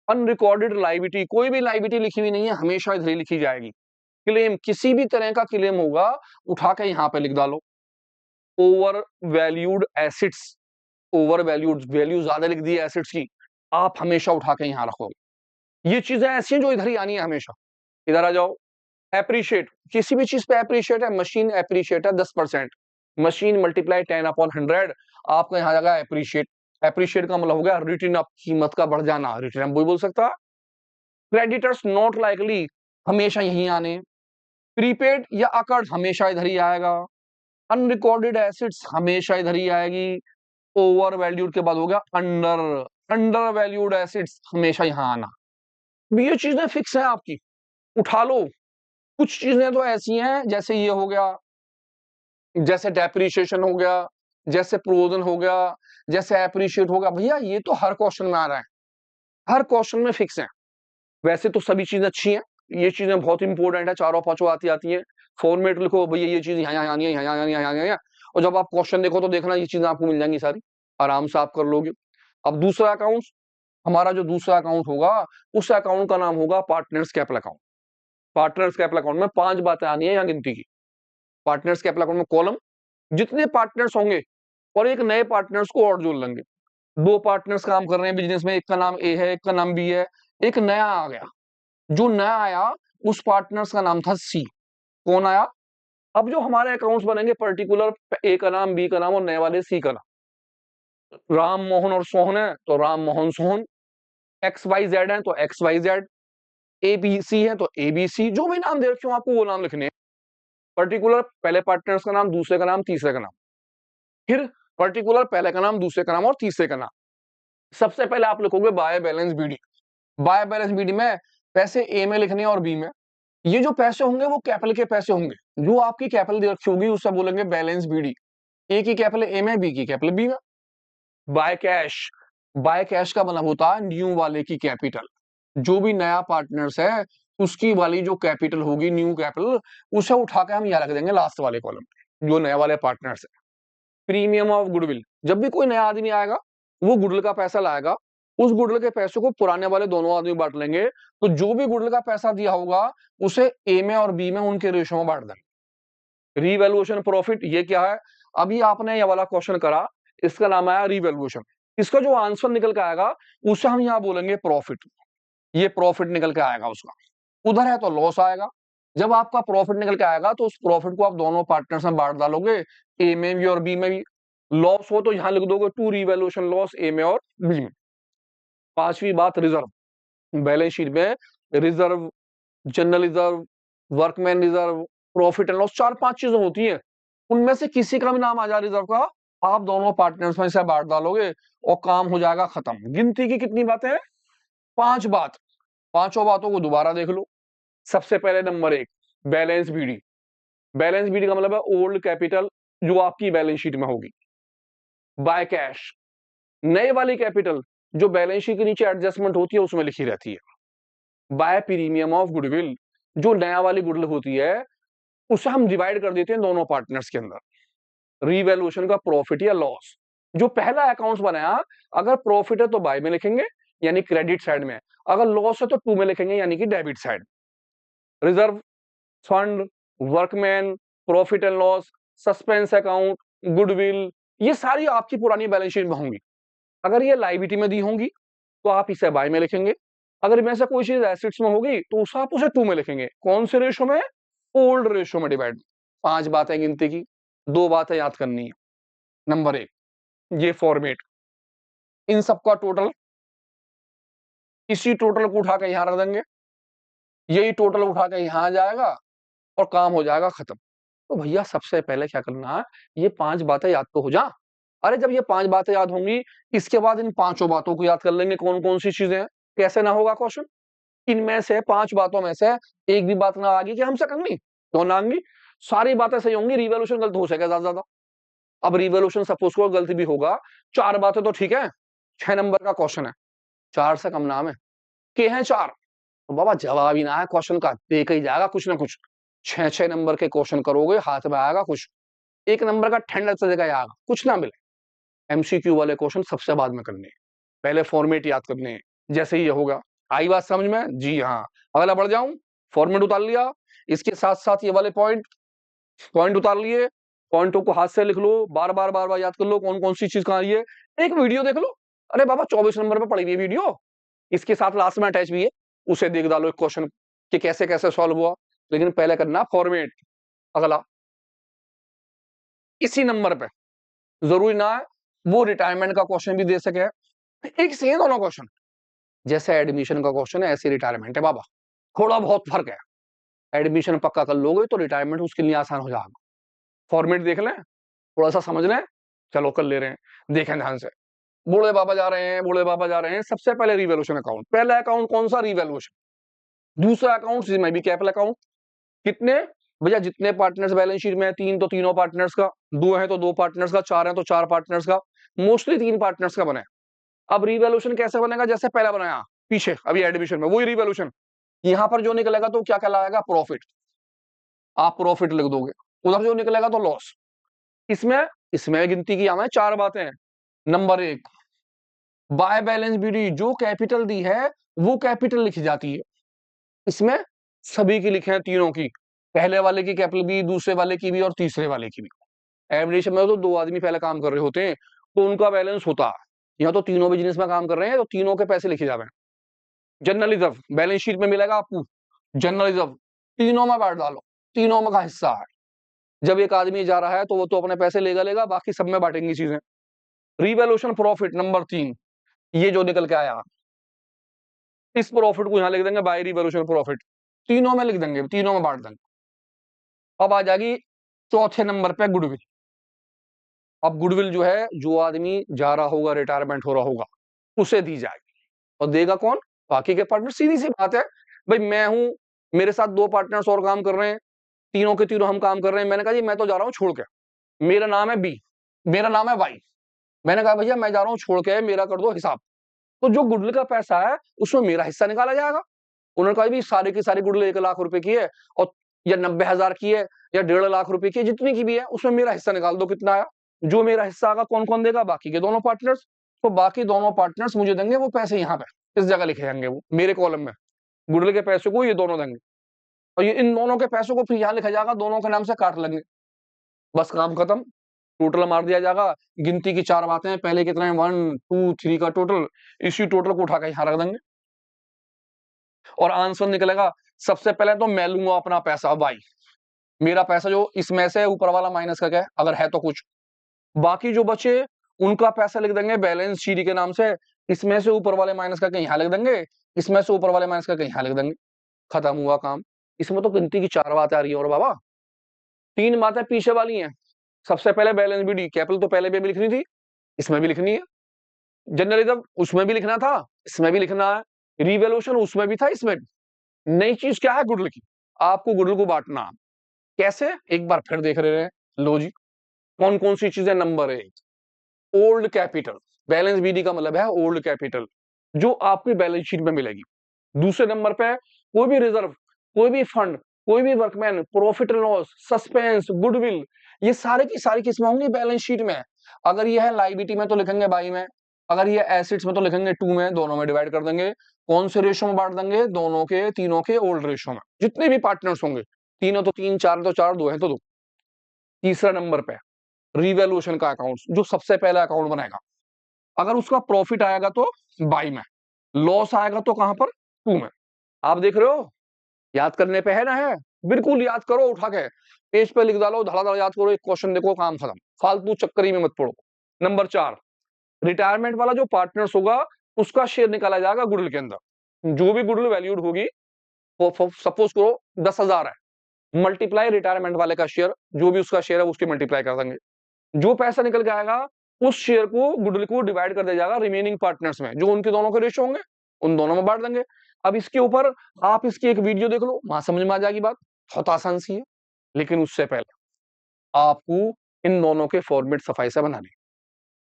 अनरिकॉर्डेड लाइबिलिटी, कोई भी लाइबिलिटी लिखी हुई नहीं है हमेशा इधर ही लिखी जाएगी। क्लेम, किसी भी तरह का क्लेम होगा उठा के यहां पे लिख डालो। Over valued acids, over valued, value ज्यादा लिख दी एसिड्स की, आप हमेशा उठा के यहां रखोगे। ये चीजें ऐसी हैं जो इधर ही आनी है हमेशा। इधर आ जाओ। एप्रिशिएट, किसी भी चीज पे एप्रिशिएट है, मशीन एप्रिशिएट है 10%, मशीन मल्टीप्लाई 10/100, आपका यहां जाएगा एप्रिशिएट। एप्रिशिएट का मतलब हो गया रिटर्न अप, कीमत का बढ़ जाना, रिटर्न अप बोल सकता। क्रेडिटर्स नॉट लाइकली, हमेशा यही आने। प्रीपेड या अकर्ड हमेशा इधर ही आएगा। अनरिकॉर्डेड एसिड्स हमेशा इधर ही आएगी। ओवर वैल्यूड के बाद हो गया अंडर, अंडर वैल्यूड एसिड्स हमेशा यहां आना। ये चीजें फिक्स है आपकी, उठा लो। कुछ चीजें तो ऐसी हैं जैसे ये हो गया, जैसे डेप्रिसिएशन हो गया, जैसे प्रोविजन हो गया, जैसे एप्रिशिएट हो गया, भैया ये तो हर क्वेश्चन में आ रहा है, हर क्वेश्चन में फिक्स है। वैसे तो सभी चीजें अच्छी हैं, ये चीजें बहुत इंपॉर्टेंट है, चारों पांचों आती हैं। फॉर्मेट लिखो भैया, ये चीज यहाँ यहाँ आनी है, यहाँ आनी है, यहाँ आनी है, और जब आप क्वेश्चन देखो तो देखना ये चीजें आपको मिल जाएंगी सारी, आराम से आप कर लोगे। अब दूसरा अकाउंट, हमारा जो दूसरा अकाउंट होगा, उस अकाउंट का नाम होगा partners capital account. Partners capital account में 5 बातें आनी है यहाँ गिनती की। पार्टनर्स कैपिटल अकाउंट में कॉलम, जितने पार्टनर्स होंगे और एक नए पार्टनर्स को और जोड़ लेंगे। 2 पार्टनर्स काम कर रहे हैं बिजनेस में, एक का नाम ए है, एक का नाम बी है, एक नया आ गया। जो नया आया उस पार्टनर्स का नाम था सी। कौन आया? अब जो हमारे अकाउंट्स बनेंगे पर्टिकुलर, ए का नाम, बी का नाम और नए वाले सी का नाम। राम मोहन और सोहन है तो Ram Mohan Sohan, X Y Z है तो X Y Z, A B C है तो ए बी सी, जो भी नाम दे रखे हो आपको वो नाम लिखने हैं। पर्टिकुलर पहले पार्टनर्स का नाम, दूसरे का नाम, तीसरे का नाम, फिर पर्टिकुलर पहले का नाम, दूसरे का नाम और तीसरे का नाम। सबसे पहले आप लिखोगे by balance BD. By balance BD में पैसे ए में लिखने हैं और बी में। ये जो पैसे होंगे वो कैपिटल के पैसे होंगे, जो आपकी कैपिटल दे रखी होगी उससे बोलेंगे बैलेंस बीडी। ए की कैपिटल ए में, बी की कैपिटल बी में। बाय कैश, बाय कैश का मतलब होता है न्यू वाले की कैपिटल। जो भी नया पार्टनर्स है उसकी वाली जो कैपिटल होगी, न्यू कैपिटल, उसे उठा के हम यहाँ रख देंगे लास्ट वाले कॉलम में, जो नए वाले पार्टनर्स है। प्रीमियम ऑफ गुडविल, जब भी कोई नया आदमी आएगा वो गुडविल का पैसा लाएगा, उस गुडविल के पैसे को पुराने वाले दोनों आदमी बांट लेंगे। तो जो भी गुडविल का पैसा दिया होगा उसे ए में और बी में उनके रेशो में बांट देंगे। रीवैल्यूएशन प्रॉफिट, ये क्या है? अभी आपने ये वाला क्वेश्चन करा, इसका नाम आया रीवैल्यूएशन। इसका जो आंसर निकल के आएगा उसे हम यहाँ बोलेंगे प्रॉफिट। ये प्रॉफिट निकल के आएगा उसका। उधर है तो लॉस आएगा। जब आपका प्रॉफिट निकल के आएगा तो उस प्रॉफिट को आप दोनों पार्टनर्स में बांट डालोगे, ए में भी और बी में भी। लॉस हो तो यहां लिख दोगे टू रिवैल्यूएशन लॉस, ए में और बी में। पांचवी बात रिजर्व। बैलेंस शीट में reserve, general reserve, workman reserve, profit and loss, 4-5 चीजें होती हैं। उनमें से किसी का भी नाम आ जाए रिजर्व का, आप दोनों पार्टनर्स में से बांट डालोगे और काम हो जाएगा खत्म। गिनती की कितनी बातें हैं? 5 बात। पांचों बातों को दोबारा देख लो। सबसे पहले number 1, balance BD. Balance BD का मतलब है ओल्ड कैपिटल, जो आपकी बैलेंस शीट में होगी। बाय कैश, नए वाली कैपिटल जो बैलेंस शीट के नीचे एडजस्टमेंट होती है उसमें लिखी रहती है। बाय प्रीमियम ऑफ गुडविल, जो नया वाली गुडविल होती है उसे हम डिवाइड कर देते हैं दोनों पार्टनर्स के अंदर। रीवैल्यूएशन का प्रॉफिट या लॉस, जो पहला अकाउंट बनाया, अगर प्रॉफिट है तो बाय में लिखेंगे यानी क्रेडिट साइड में, अगर लॉस है तो टू में लिखेंगे यानी कि debit side. Reserve, fund, workman, profit and loss, suspense account, goodwill, ये सारी आपकी पुरानी बैलेंस शीट में होंगी। अगर ये लायबिलिटी में दी होंगी तो आप इसे बाय में लिखेंगे। अगर इनमें से कोई चीज एसेट्स में होगी तो आप उसे टू में लिखेंगे। कौन से रेशो में? ओल्ड रेशो में डिवाइड। 5 बातें गिनती की, 2 बातें याद करनी है। नंबर 1, ये फॉर्मेट, इन सबका टोटल, इसी टोटल को उठा के यहां रख देंगे, यही टोटल उठा के यहां आ जाएगा और काम हो जाएगा खत्म। तो भैया सबसे पहले क्या करना है, ये 5 बातें याद तो हो जा। अरे जब ये 5 बातें याद होंगी, इसके बाद इन पांचों बातों को याद कर लेंगे कौन कौन सी चीजें हैं। कैसे ना होगा क्वेश्चन? इनमें से 5 बातों में से एक भी बात ना आएगी कि हमसे करनी, क्यों ना आएंगी? सारी बातें सही होंगी, रिवॉल्यूशन गलत हो सकेगा ज्यादा ज्यादा। अब रिवॉल्यूशन सपोज को गलती भी होगा, 4 बातें तो ठीक है, 6 नंबर का क्वेश्चन है, 4 से कम नाम है, के हैं 4, तो बाबा जवाब ही ना है क्वेश्चन का, देख ही जाएगा कुछ ना कुछ। 6-6 नंबर के क्वेश्चन करोगे, हाथ में आएगा कुछ, 1 नंबर का ठंड जगह आएगा, कुछ ना मिले। एमसीक्यू वाले क्वेश्चन सबसे बाद में करने हैं, पहले फॉर्मेट याद करने हैं। जैसे ही ये होगा, आई बात समझ में? जी हाँ। अगला बढ़ जाऊं, फॉर्मेट उतार लिया, इसके साथ साथ ये वाले पॉइंट उतार लिए, पॉइंटों को हाथ से लिख लो, बार बार याद कर लो कौन कौन सी चीज कहां है। एक वीडियो देख लो, अरे बाबा 24 नंबर पे पड़ी हुई वीडियो, इसके साथ लास्ट में अटैच भी है, उसे देख डालो एक क्वेश्चन कि कैसे कैसे सॉल्व हुआ। लेकिन पहले करना फॉर्मेट। अगला, इसी नंबर पे, जरूरी ना है वो रिटायरमेंट का क्वेश्चन भी दे सके, एक से दोनों क्वेश्चन, जैसे एडमिशन का क्वेश्चन है ऐसे रिटायरमेंट है बाबा, थोड़ा बहुत फर्क है। एडमिशन पक्का कर लोगे तो रिटायरमेंट उसके लिए आसान हो जाएगा। फॉर्मेट देख लें, थोड़ा सा समझ लें, चलो कर ले रहे हैं, देखें ध्यान से। बूढ़े बाबा जा रहे हैं, बूढ़े बाबा जा रहे हैं। सबसे पहले रिवॉल्यूशन अकाउंट, पहला अकाउंट कौन सा? रिवॉल्यूशन। दूसरा अकाउंट जिसमें भी कैपिटल अकाउंट, कितने भैया? जितने पार्टनर्स बैलेंस शीट में है, 3 तो तीनों पार्टनर्स का, 2 है तो 2 पार्टनर्स का, 4 है तो 4 पार्टनर्स का, मोस्टली 3 पार्टनर्स का बने। अब रिवॉल्यूशन कैसे बनेगा? जैसे पहला बनाया, पीछे अभी एडमिशन में वही रिवॉल्यूशन, यहां पर जो निकलेगा तो क्या कहलाएगा, प्रॉफिट, आप प्रॉफिट लिख दोगे, उधर जो निकलेगा तो लॉस। इसमें इसमें गिनती की हमें 4 बातें हैं। नंबर 1, बाय बैलेंस बीडी जो कैपिटल दी है वो कैपिटल लिखी जाती है। इसमें सभी की लिखे हैं, तीनों की, पहले वाले की कैपिटल भी, दूसरे वाले की भी और तीसरे वाले की भी। एवरेज में तो 2 आदमी पहले काम कर रहे होते हैं तो उनका बैलेंस होता है, यहाँ तो तीनों बिजनेस में काम कर रहे हैं तो तीनों के पैसे लिखे जावे। जनरल रिजर्व बैलेंस शीट में मिलेगा आपको, जनरल रिजर्व तीनों में बांट डालो, तीनों में का हिस्सा है। जब एक आदमी जा रहा है तो वो तो अपने पैसे लेगा लेगा, बाकी सब में बांटेंगी चीजें। रिवैल्यूएशन प्रॉफिट नंबर 3, ये जो निकल के आया, इस प्रॉफिट को यहां लिख देंगे बाय रिवैल्यूएशन प्रॉफिट, तीनों में लिख देंगे, तीनों में बांट देंगे। अब आ जाएगी चौथे नंबर पे गुडविल। अब गुडविल जो है, जो आदमी जा रहा होगा, रिटायरमेंट हो रहा होगा, उसे दी जाएगी। और देगा कौन, बाकी के पार्टनर। सीधी सी बात है भाई, मैं हूं, मेरे साथ 2 पार्टनर्स और काम कर रहे हैं, तीनों के तीनों हम काम कर रहे हैं, मैंने कहा जी मैं तो जा रहा हूं छोड़ के, मेरा नाम है बी, मेरा नाम है वाई, मैंने कहा भैया मैं जा रहा हूं छोड़ के, मेरा कर दो हिसाब। तो जो गुडविल का पैसा है उसमें मेरा हिस्सा निकाला जाएगा। उन्होंने कहा भी सारी की सारी गुडविल 1 लाख रुपए की है, और या 90,000 की है, या 1.5 लाख रुपए की है, जितनी की भी है उसमें मेरा हिस्सा निकाल दो, कितना आया। जो मेरा हिस्सा आगा कौन कौन देगा, बाकी के दोनों पार्टनर्स। तो बाकी दोनों पार्टनर्स मुझे देंगे वो पैसे, यहाँ पे इस जगह लिखे जाएंगे, वो मेरे कॉलम में गुडविल के पैसे को ये दोनों देंगे, और ये इन दोनों के पैसों को फिर यहाँ लिखा जाएगा, दोनों के नाम से काट लेंगे, बस काम खत्म। टोटल मार दिया जाएगा, गिनती की 4 बातें हैं, पहले कितना है 1 2 3 का टोटल, इसी टोटल को उठा के यहाँ रख देंगे और आंसर निकलेगा। सबसे पहले तो मैं लूंगा अपना पैसा, भाई मेरा पैसा जो इसमें से ऊपर वाला माइनस करके, अगर है तो कुछ, बाकी जो बचे उनका पैसा लिख देंगे बैलेंस शीट के नाम से, इसमें से ऊपर वाले माइनस करके यहाँ लिख देंगे, इसमें से ऊपर वाले माइनस करके यहाँ लिख देंगे, खत्म हुआ काम। इसमें तो गिनती की 4 बातें आ रही है, और बाबा 3 बातें पीछे वाली हैं। सबसे पहले बैलेंस बीडी, कैपिटल तो पहले भी लिखनी थी, इसमें भी लिखनी है। जर्नलिज्म उसमें भी लिखना था, इसमें भी लिखना है। रिवॉल्यूशन उसमें भी था, इसमें भी। नई चीज क्या है, गुडविल की, आपको गुडविल को बांटना। कैसे, एक बार फिर देख रहे हैं, लो जी, कौन कौन सी चीजें। Number 1, old capital, balance BD का मतलब है ओल्ड कैपिटल, जो आपकी बैलेंस शीट में मिलेगी। दूसरे नंबर पे कोई भी रिजर्व, कोई भी फंड, कोई भी workman, profit and loss, suspense, goodwill, ये सारे की सारी किस्में होंगी बैलेंस शीट में। अगर ये है लाइबिलिटी में तो लिखेंगे बाई में, अगर ये एसेट्स में तो लिखेंगे 2 में, दोनों में डिवाइड कर देंगे। कौन से रेशो में बांट देंगे, दोनों के तीनों के ओल्ड रेशो में, जितने भी पार्टनर्स होंगे, तीनों तो 3, 4 तो 4, 2 है तो 2। तीसरा नंबर पे रिवैल्यूएशन का अकाउंट, जो सबसे पहला अकाउंट बनाएगा, अगर उसका प्रॉफिट आएगा तो बाई में, लॉस आएगा तो कहां पर, 2 में। आप देख रहे हो, याद करने पे है ना, है बिल्कुल याद करो, उठा के पेज पे लिख डालो, धड़ाधड़ याद करो, एक क्वेश्चन देखो, काम खत्म, फालतू चक्करी में मत पड़ो। नंबर 4, रिटायरमेंट वाला जो पार्टनर्स होगा उसका शेयर निकाला जाएगा गुडविल के अंदर। जो भी गुडविल वैल्यूड होगी, सपोज करो 10,000 है, मल्टीप्लाई रिटायरमेंट वाले का शेयर, जो भी उसका शेयर है उसके मल्टीप्लाई कर देंगे। जो पैसा निकल के आएगा उस शेयर को, गुडविल को डिवाइड कर दिया जाएगा रिमेनिंग पार्टनर्स में, जो उनके दोनों के रेशो होंगे उन दोनों में बांट देंगे। अब इसके ऊपर आप इसकी एक वीडियो देख लो, वहां समझ में आ जाएगी बात, बहुत आसान सी है। लेकिन उससे पहले आपको इन दोनों के फॉर्मेट सफाई से बनाने,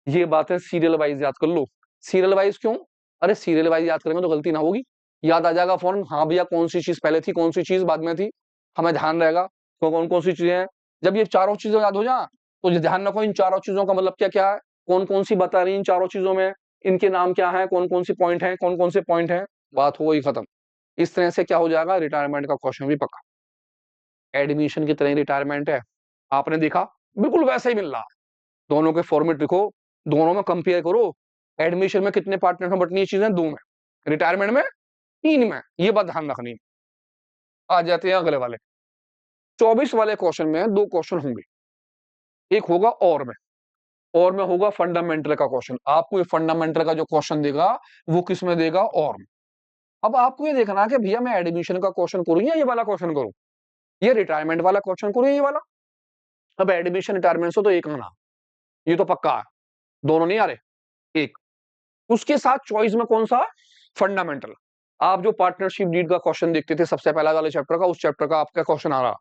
ये बातें सीरियल वाइज याद कर लो। सीरियल वाइज क्यों, अरे सीरियल वाइज याद करेंगे तो गलती ना होगी, याद आ जाएगा फॉर्म, हाँ भैया कौन सी चीज पहले थी, कौन सी चीज बाद में थी, हमें ध्यान रहेगा तो कौन कौन सी चीजें हैं। जब ये चारों चीजें याद हो जाए तो ये ध्यान रखो, इन चारों चीजों का मतलब क्या क्या है, कौन कौन सी बता रही इन चारों चीजों में, इनके नाम क्या है, कौन कौन सी पॉइंट है, कौन कौन से पॉइंट है, बात हो गई खत्म। इस तरह से क्या हो जाएगा, रिटायरमेंट का क्वेश्चन भी पक्का। एडमिशन की तरह रिटायरमेंट है, आपने देखा बिल्कुल वैसा ही मिल रहा है। दोनों के फॉर्मेट लिखो, दोनों में कंपेयर करो। एडमिशन में कितने पार्टनर में बटनी चीजें, 2 में, रिटायरमेंट में 3 में, ये बात ध्यान रखनी है। आ जाते हैं अगले वाले 24 वाले क्वेश्चन में 2 क्वेश्चन होंगे, एक होगा और में होगा फंडामेंटल का क्वेश्चन। आपको ये फंडामेंटल का जो क्वेश्चन देगा वो किस में देगा, और में। अब आपको ये देखना कि भैया मैं एडमिशन का क्वेश्चन करूं या ये वाला क्वेश्चन करूं, ये रिटायरमेंट वाला क्वेश्चन करूं ये वाला। अब एडमिशन रिटायरमेंट से तो एक आना, ये तो पक्का है, दोनों नहीं आ रहे, एक। उसके साथ चॉइस में कौन सा, फंडामेंटल। आप जो पार्टनरशिप डीड का क्वेश्चन देखते थे सबसे पहला वाले चैप्टर का, उस चैप्टर का आपका क्वेश्चन आ रहा।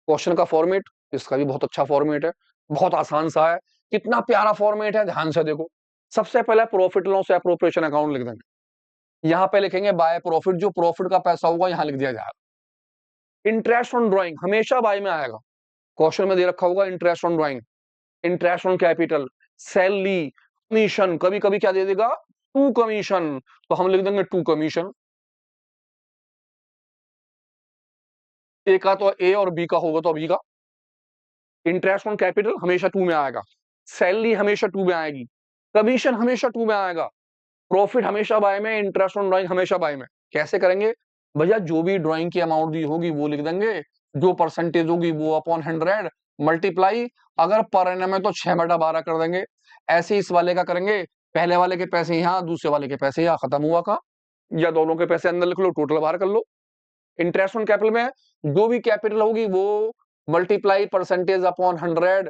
क्वेश्चन का फॉर्मेट, इसका भी बहुत अच्छा फॉर्मेट है, बहुत आसान सा है, कितना प्यारा फॉर्मेट है, ध्यान से देखो। सबसे पहले प्रॉफिट लॉस एप्रोप्रिएशन अकाउंट लिख देंगे, यहां पे लिखेंगे बाय प्रॉफिट, जो प्रॉफिट का पैसा होगा यहां लिख दिया जाएगा। इंटरेस्ट ऑन ड्राइंग हमेशा बाय में आएगा, क्वेश्चन में दे रखा होगा interest on drawing, interest on capital, salary, commission, कभी कभी क्या दे देगा टू कमीशन, तो हम लिख देंगे टू कमीशन। ए का तो ए और बी का होगा तो बी का। इंटरेस्ट ऑन कैपिटल हमेशा टू में आएगा, सैलरी हमेशा टू में आएगी, कमीशन हमेशा टू में आएगा, प्रॉफिट हमेशा बाय में, इंटरेस्ट ऑन ड्राइंग हमेशा बाय में। कैसे करेंगे भैया, जो भी ड्राइंग की अमाउंट दी होगी वो लिख देंगे, जो परसेंटेज होगी वो अपॉन 100 मल्टीप्लाई, अगर पर एनम है तो 6/12 कर देंगे। ऐसे इस वाले का करेंगे, पहले वाले के पैसे यहाँ, दूसरे वाले के पैसे यहाँ, खत्म हुआ का, या दोनों के पैसे अंदर लिख लो, टोटल बाहर कर लो। इंटरेस्ट ऑन कैपिटल में जो भी कैपिटल होगी वो मल्टीप्लाई परसेंटेज अपॉन 100,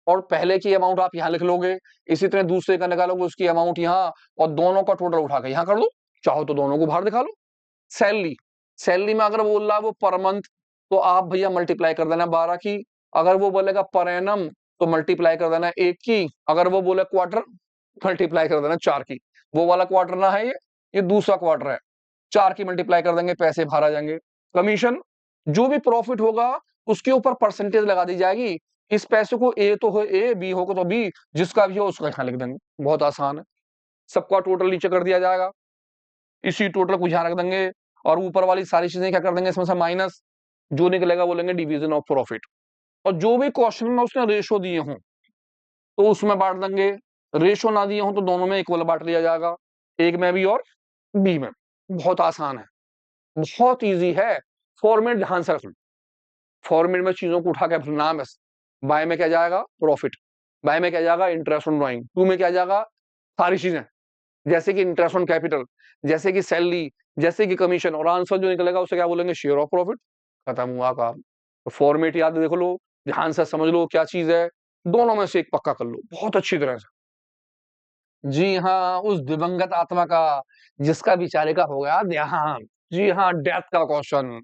और पहले की अमाउंट आप यहाँ लिख लोगे, इसी तरह दूसरे का निकालोगे उसकी अमाउंट यहाँ, और दोनों का टोटल उठा के यहाँ कर लो, चाहो तो दोनों को बाहर दिखा लो। सैलरी, सैलरी में अगर बोल रहा है वो पर मंथ, तो आप भैया मल्टीप्लाई कर देना 12 की, अगर वो बोलेगा पर एनम तो मल्टीप्लाई कर देना 1 की, अगर वो बोले क्वार्टर मल्टीप्लाई कर देना 4 की। वो वाला क्वार्टर ना है, ये दूसरा क्वार्टर है, 4 की मल्टीप्लाई कर देंगे, पैसे बाहर आ जाएंगे। कमीशन, जो भी प्रॉफिट होगा उसके ऊपर परसेंटेज लगा दी जाएगी, इस पैसे को ए तो हो ए, बी होगा तो बी, जिसका भी हो उसका यहाँ लिख देंगे, बहुत आसान है। सबका टोटल नीचे कर दिया जाएगा, इसी टोटल को यहाँ रख देंगे, और ऊपर वाली सारी चीजें क्या कर देंगे इसमें से माइनस, जो निकलेगा वो लेंगे डिवीजन ऑफ प्रॉफिट। और जो भी क्वेश्चन में उसने रेशो दिए हों तो उसमें बांट देंगे, रेशो ना दिए हों तो दोनों में इक्वल बांट लिया जाएगा, एक में भी और बी में। बहुत आसान है, बहुत इजी है, फॉर्मेट ध्यान से रखना, फॉर्मेट में चीजों को उठा के भरना बस। बाय में क्या जाएगा प्रॉफिट, बाय में क्या जाएगा इंटरेस्ट ऑन ड्राइंग, टू में क्या जाएगा सारी चीजें, जैसे कि इंटरेस्ट ऑन कैपिटल, जैसे कि सैलरी, जैसे कि कमीशन, और आंसर जो निकलेगा उसे क्या बोलेंगे शेयर ऑफ प्रॉफिट, खत्म हुआ काम। तो फॉर्मेट याद देख लो, ध्यान से समझ लो क्या चीज है, दोनों में से एक पक्का कर लो बहुत अच्छी तरह से। जी हाँ, उस दिवंगत आत्मा का जिसका बेचारे का हो गया देहांत। जी हाँ, डेथ का क्वेश्चन,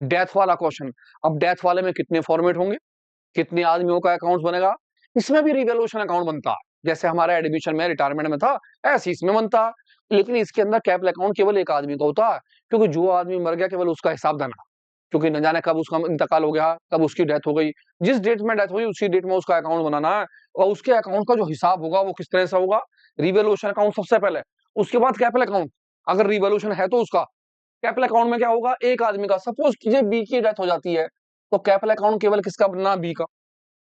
डेथ वाला क्वेश्चन। अब डेथ वाले में कितने फॉर्मेट होंगे, कितने आदमियों का अकाउंट बनेगा, इसमें भी रिवैल्यूएशन अकाउंट बनता है, जैसे हमारा एडमिशन में रिटायरमेंट में था ऐसे इसमें बनता है, लेकिन इसके अंदर कैपिटल अकाउंट केवल एक आदमी का होता है, क्योंकि जो आदमी मर गया केवल उसका हिसाब देना, क्योंकि न जाने कब उसका इंतकाल हो गया, कब उसकी डेथ हो गई, जिस डेट में डेथ हुई उसी डेट में उसका अकाउंट बनाना है, और उसके अकाउंट का जो हिसाब होगा वो किस तरह से होगा, रिवैल्यूएशन अकाउंट सबसे पहले, उसके बाद कैपिटल अकाउंट, अगर रिवैल्यूएशन है तो उसका। कैपिटल अकाउंट में क्या होगा, एक आदमी का, सपोज कीजिए बी की डेथ हो जाती है, तो कैपिटल अकाउंट केवल किसका बनना, बी का।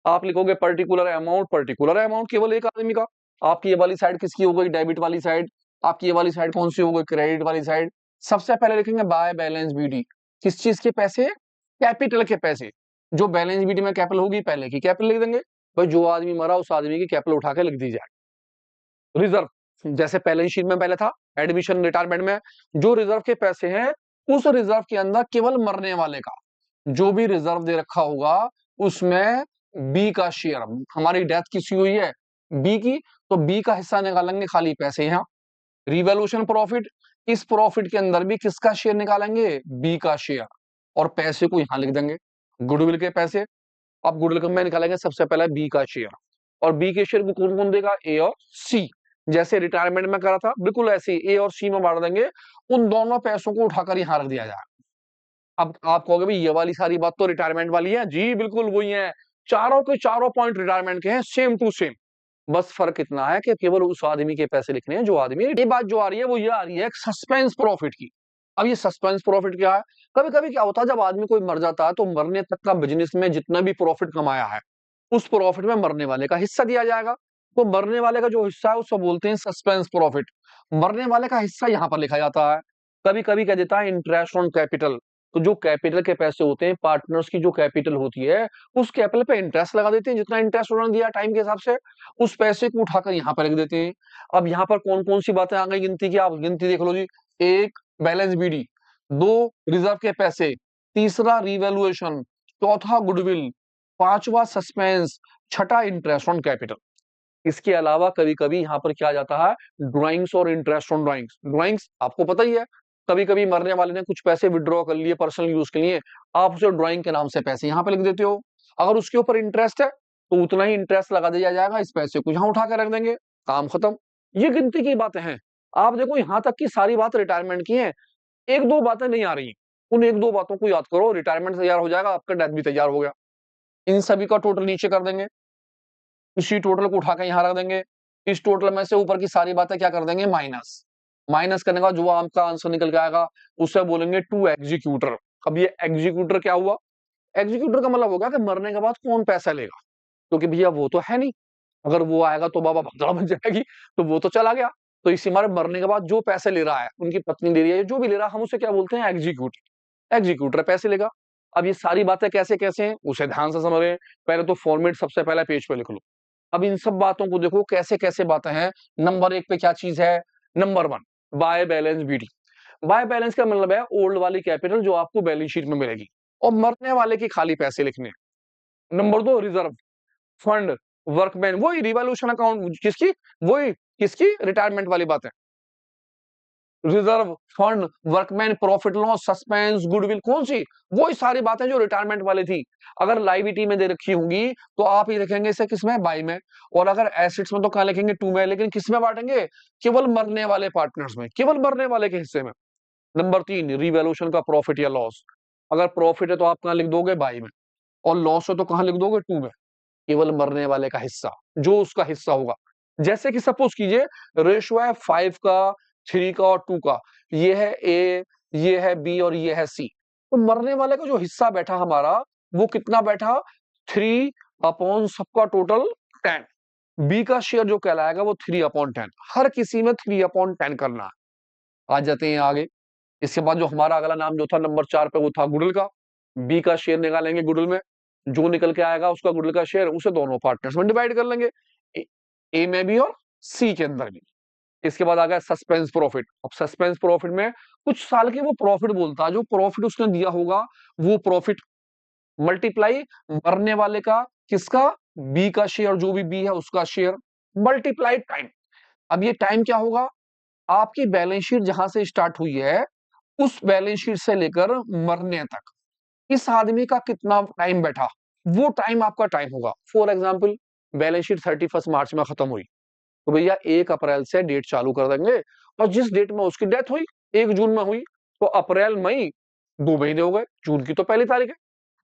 आप लिखोगे पर्टिकुलर अमाउंट केवल एक आदमी का। आपकी ये वाली साइड किसकी हो गई, डेबिट वाली साइड, आपकी ये वाली साइड कौन सी हो गई, क्रेडिट वाली साइड। सबसे पहले लिखेंगे बाय बैलेंस बीडी, किस चीज के पैसे, कैपिटल के पैसे, जो बैलेंस बीडी में कैपिटल होगी पहले की कैपिटल लिख देंगे, भाई जो आदमी मरा उस आदमी की कैपिटल उठा के लिख दी जाए। रिजर्व, जैसे बैलेंस शीट में पहले था एडमिशन रिटायरमेंट में, जो रिजर्व के पैसे हैं उस रिजर्व के अंदर केवल मरने वाले का जो भी रिजर्व दे रखा होगा उसमें बी का शेयर, हमारी डेथ किसी हुई है बी की, तो बी का हिस्सा निकालेंगे, खाली पैसे यहाँ। रिवैल्यूएशन प्रॉफिट, इस प्रॉफिट के अंदर भी किसका शेयर निकालेंगे, बी का शेयर, और पैसे को यहां लिख देंगे, गुडविल के पैसे। अब गुडविल में निकालेंगे सबसे पहले बी का शेयर, और बी के शेयर को कौन कौन देगा, ए और सी, जैसे रिटायरमेंट में करा था बिल्कुल ऐसे ही ए और सी में बांट देंगे, उन दोनों पैसों को उठाकर यहां रख दिया जाए। अब आप कहोगे भाई ये वाली सारी बात तो रिटायरमेंट वाली है, जी बिल्कुल वही है, चारों के चारों पॉइंट रिटायरमेंट के हैं, सेम टू सेम। बस फर्क इतना है कि केवल उस आदमी के पैसे लिखने हैं जो आदमी, ये बात जो आ रही है वो ये आ रही है सस्पेंस प्रॉफिट की। अब ये सस्पेंस प्रॉफिट क्या है, कभी कभी क्या होता है जब आदमी कोई मर जाता है तो मरने तक का बिजनेस में जितना भी प्रॉफिट कमाया है उस प्रॉफिट में मरने वाले का हिस्सा दिया जाएगा, तो मरने वाले का जो हिस्सा है उसको बोलते हैं सस्पेंस प्रॉफिट, मरने वाले का हिस्सा यहाँ पर लिखा जाता है। कभी कभी क्या देता है इंटरेस्ट ऑन कैपिटल, तो जो कैपिटल के पैसे होते हैं, पार्टनर्स की जो कैपिटल होती है उस कैपिटल पे इंटरेस्ट लगा देते हैं, जितना इंटरेस्ट उन्होंने दिया टाइम के हिसाब से उस पैसे को उठाकर यहाँ पर रख देते हैं। अब यहाँ पर कौन कौन सी बातें आ गई गिनती की, आप गिनती देख लो जी, एक बैलेंस बीडी, दो रिजर्व के पैसे, तीसरा रिवैल्यूएशन, चौथा गुडविल, पांचवा सस्पेंस, छठा इंटरेस्ट ऑन कैपिटल। इसके अलावा कभी कभी यहाँ पर क्या जाता है, ड्राइंग्स और इंटरेस्ट ऑन ड्राइंग्स। ड्राइंग्स आपको पता ही है, कभी कभी मरने वाले ने कुछ पैसे विड्रॉ कर लिए पर्सनल यूज के लिए, आप उसे ड्राइंग के नाम से पैसे यहाँ पे लिख देते हो, अगर उसके ऊपर इंटरेस्ट है तो उतना ही इंटरेस्ट लगा दिया जाएगा, इस पैसे को यहाँ उठा कर रख देंगे, काम खत्म। ये गिनती की बातें हैं। आप देखो यहां तक की सारी बात रिटायरमेंट की है, एक दो बातें नहीं आ रही हैं, उन एक दो बातों को याद करो, रिटायरमेंट तैयार हो जाएगा, आपका डेथ भी तैयार हो गया। इन सभी का टोटल नीचे कर देंगे, इसी टोटल को उठा के यहां रख देंगे, इस टोटल में से ऊपर की सारी बातें क्या कर देंगे, माइनस। माइनस करने का जो आपका आंसर निकल के आएगा उसे बोलेंगे टू एग्जीक्यूटर। अब ये एग्जीक्यूटर क्या हुआ, एग्जीक्यूटर का मतलब होगा कि मरने के बाद कौन पैसा लेगा, क्योंकि भैया वो तो है नहीं, अगर वो आएगा तो बाबा भगदड़ बन जाएगी, तो वो तो चला गया। तो इसी हमारे मरने के बाद जो पैसे ले रहा है, उनकी पत्नी ले रही है, जो भी ले रहा है, हम उसे क्या बोलते हैं, एग्जीक्यूटर। एग्जीक्यूटर पैसे लेगा। अब ये सारी बातें कैसे कैसे हैं उसे ध्यान से समझ रहे हैं। पहले तो फॉर्मेट सबसे पहले पेज पे लिख लो। अब इन सब बातों को देखो कैसे कैसे बातें हैं। नंबर एक पे क्या चीज है, number one, by balance BT. By balance का मतलब है ओल्ड वाली कैपिटल जो आपको बैलेंस शीट में मिलेगी, और मरने वाले के खाली पैसे लिखने हैं। नंबर दो, रिजर्व फंड, वर्कमैन, वही रिवॉल्यूशन अकाउंट, किसकी, वही किसकी, रिटायरमेंट वाली बात है। Reserve fund, workman, profit loss, suspense, goodwill, कौन सी, वही सारी बातें जो रिटायरमेंट वाली थी। अगर लाइबिलिटी में दे रखी होंगी तो आप ही लिखेंगे इसे किसमें, बाई में, और अगर एसेट्स में तो कहां लिखेंगे, टू में, लेकिन किसमें बांटेंगे, केवल मरने वाले पार्टनर्स में, केवल मरने वाले के हिस्से में। नंबर तीन, रिवॉल्यूशन का प्रॉफिट या लॉस। अगर प्रॉफिट है तो आप कहां लिख दोगे, बाई में, और लॉस है तो कहां लिख दोगे, टू में। केवल मरने वाले का हिस्सा, जो उसका हिस्सा होगा। जैसे कि सपोज कीजिए रेशियो है 5 का, 3 का और 2 का, ये है ए, ये है बी और ये है सी। तो मरने वाले का जो हिस्सा बैठा हमारा, वो कितना बैठा, 3 अपॉन सबका टोटल 10। बी का शेयर जो कहलाएगा वो 3 अपॉन 10, हर किसी में 3 अपॉन 10 करना है। आ जाते हैं आगे। इसके बाद जो हमारा अगला नाम जो था नंबर 4 पे, वो था गुडल का। बी का शेयर निकालेंगे गुडल में, जो निकल के आएगा उसका गुडल का शेयर, उसे दोनों पार्टनर्स में डिवाइड कर लेंगे, ए में भी और सी के अंदर भी। इसके बाद आ गया सस्पेंस प्रॉफिट। अब सस्पेंस प्रॉफिट में कुछ साल के वो प्रॉफिट बोलता है, जो प्रॉफिट उसने दिया होगा वो प्रॉफिट मल्टीप्लाई मरने वाले का, किसका, बी का शेयर, जो भी बी है उसका शेयर, मल्टीप्लाई टाइम। अब ये टाइम क्या होगा, आपकी बैलेंस शीट जहां से स्टार्ट हुई है, उस बैलेंस शीट से लेकर मरने तक इस आदमी का कितना टाइम बैठा, वो टाइम आपका टाइम होगा। फॉर एग्जाम्पल बैलेंस शीट 31 मार्च में खत्म हुई, तो भैया 1 अप्रैल से डेट चालू कर देंगे, और जिस डेट में उसकी डेथ हुई 1 जून में हुई, तो अप्रैल मई 2 महीने हो गए, जून की तो पहली तारीख है।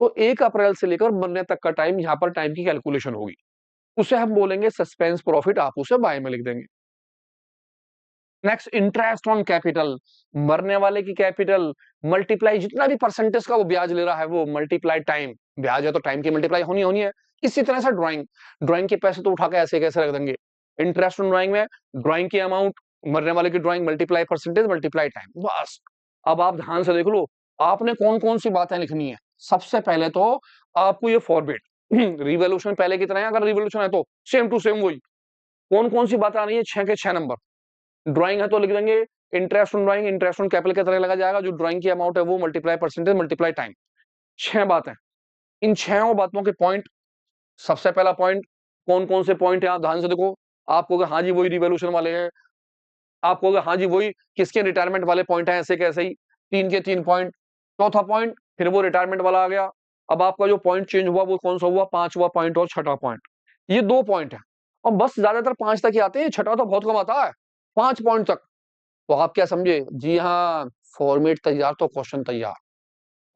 तो 1 अप्रैल से लेकर मरने तक का टाइम, यहाँ पर टाइम की कैलकुलेशन होगी, उसे हम बोलेंगे सस्पेंस प्रॉफिट, आप उसे बाय में लिख देंगे। नेक्स्ट, इंटरेस्ट ऑन कैपिटल, मरने वाले की कैपिटल मल्टीप्लाई, जितना भी परसेंटेज का वो ब्याज ले रहा है वो मल्टीप्लाई टाइम, ब्याज है तो टाइम की मल्टीप्लाई होनी होनी है। इसी तरह से ड्राइंग, ड्राइंग के पैसे तो उठा के ऐसे कैसे रख देंगे, इंटरेस्ट ऑन ड्राइंग में ड्राइंग की अमाउंट, मरने वाले की drawing, multiply percentage, multiply time, बस। अब आप ध्यान से देख लो आपने कौन कौन सी बातें लिखनी है। सबसे पहले तो आपको ये फॉर्मेट रिवॉल्यूशन पहले की तरह है, अगर रिवॉल्यूशन है तो सेम टू सेम वही, कौन कौन सी बातें आनी है, 6 के 6 नंबर। ड्राइंग है तो लिख देंगे interest on drawing, interest on capital की तरह लगा जाएगा, जो ड्राइंग की अमाउंट है वो मल्टीप्लाई परसेंटेज, मल्टीप्लाई टाइम। 6 बातें, इन 6 बातों के पॉइंट। सबसे पहला पॉइंट, कौन कौन से पॉइंट है आप ध्यान से देखो। आपको हाँ जी वही रिवॉल्यूशन वाले हैं, आपको हाँ जी वही किसके रिटायरमेंट वाले पॉइंट है, ऐसे कैसे ही 3 के 3 पॉइंट। चौथा पॉइंट फिर वो रिटायरमेंट वाला आ गया। अब आपका जो पॉइंट चेंज हुआ वो कौन सा हुआ, 5वां पॉइंट और 6ठा पॉइंट। ये 2 पॉइंट है, और बस ज्यादातर 5 तक ही आते हैं, 6ठा तो बहुत कम आता है, 5 पॉइंट तक। तो आप क्या समझे, जी हाँ, फॉर्मेट तैयार तो क्वेश्चन तैयार।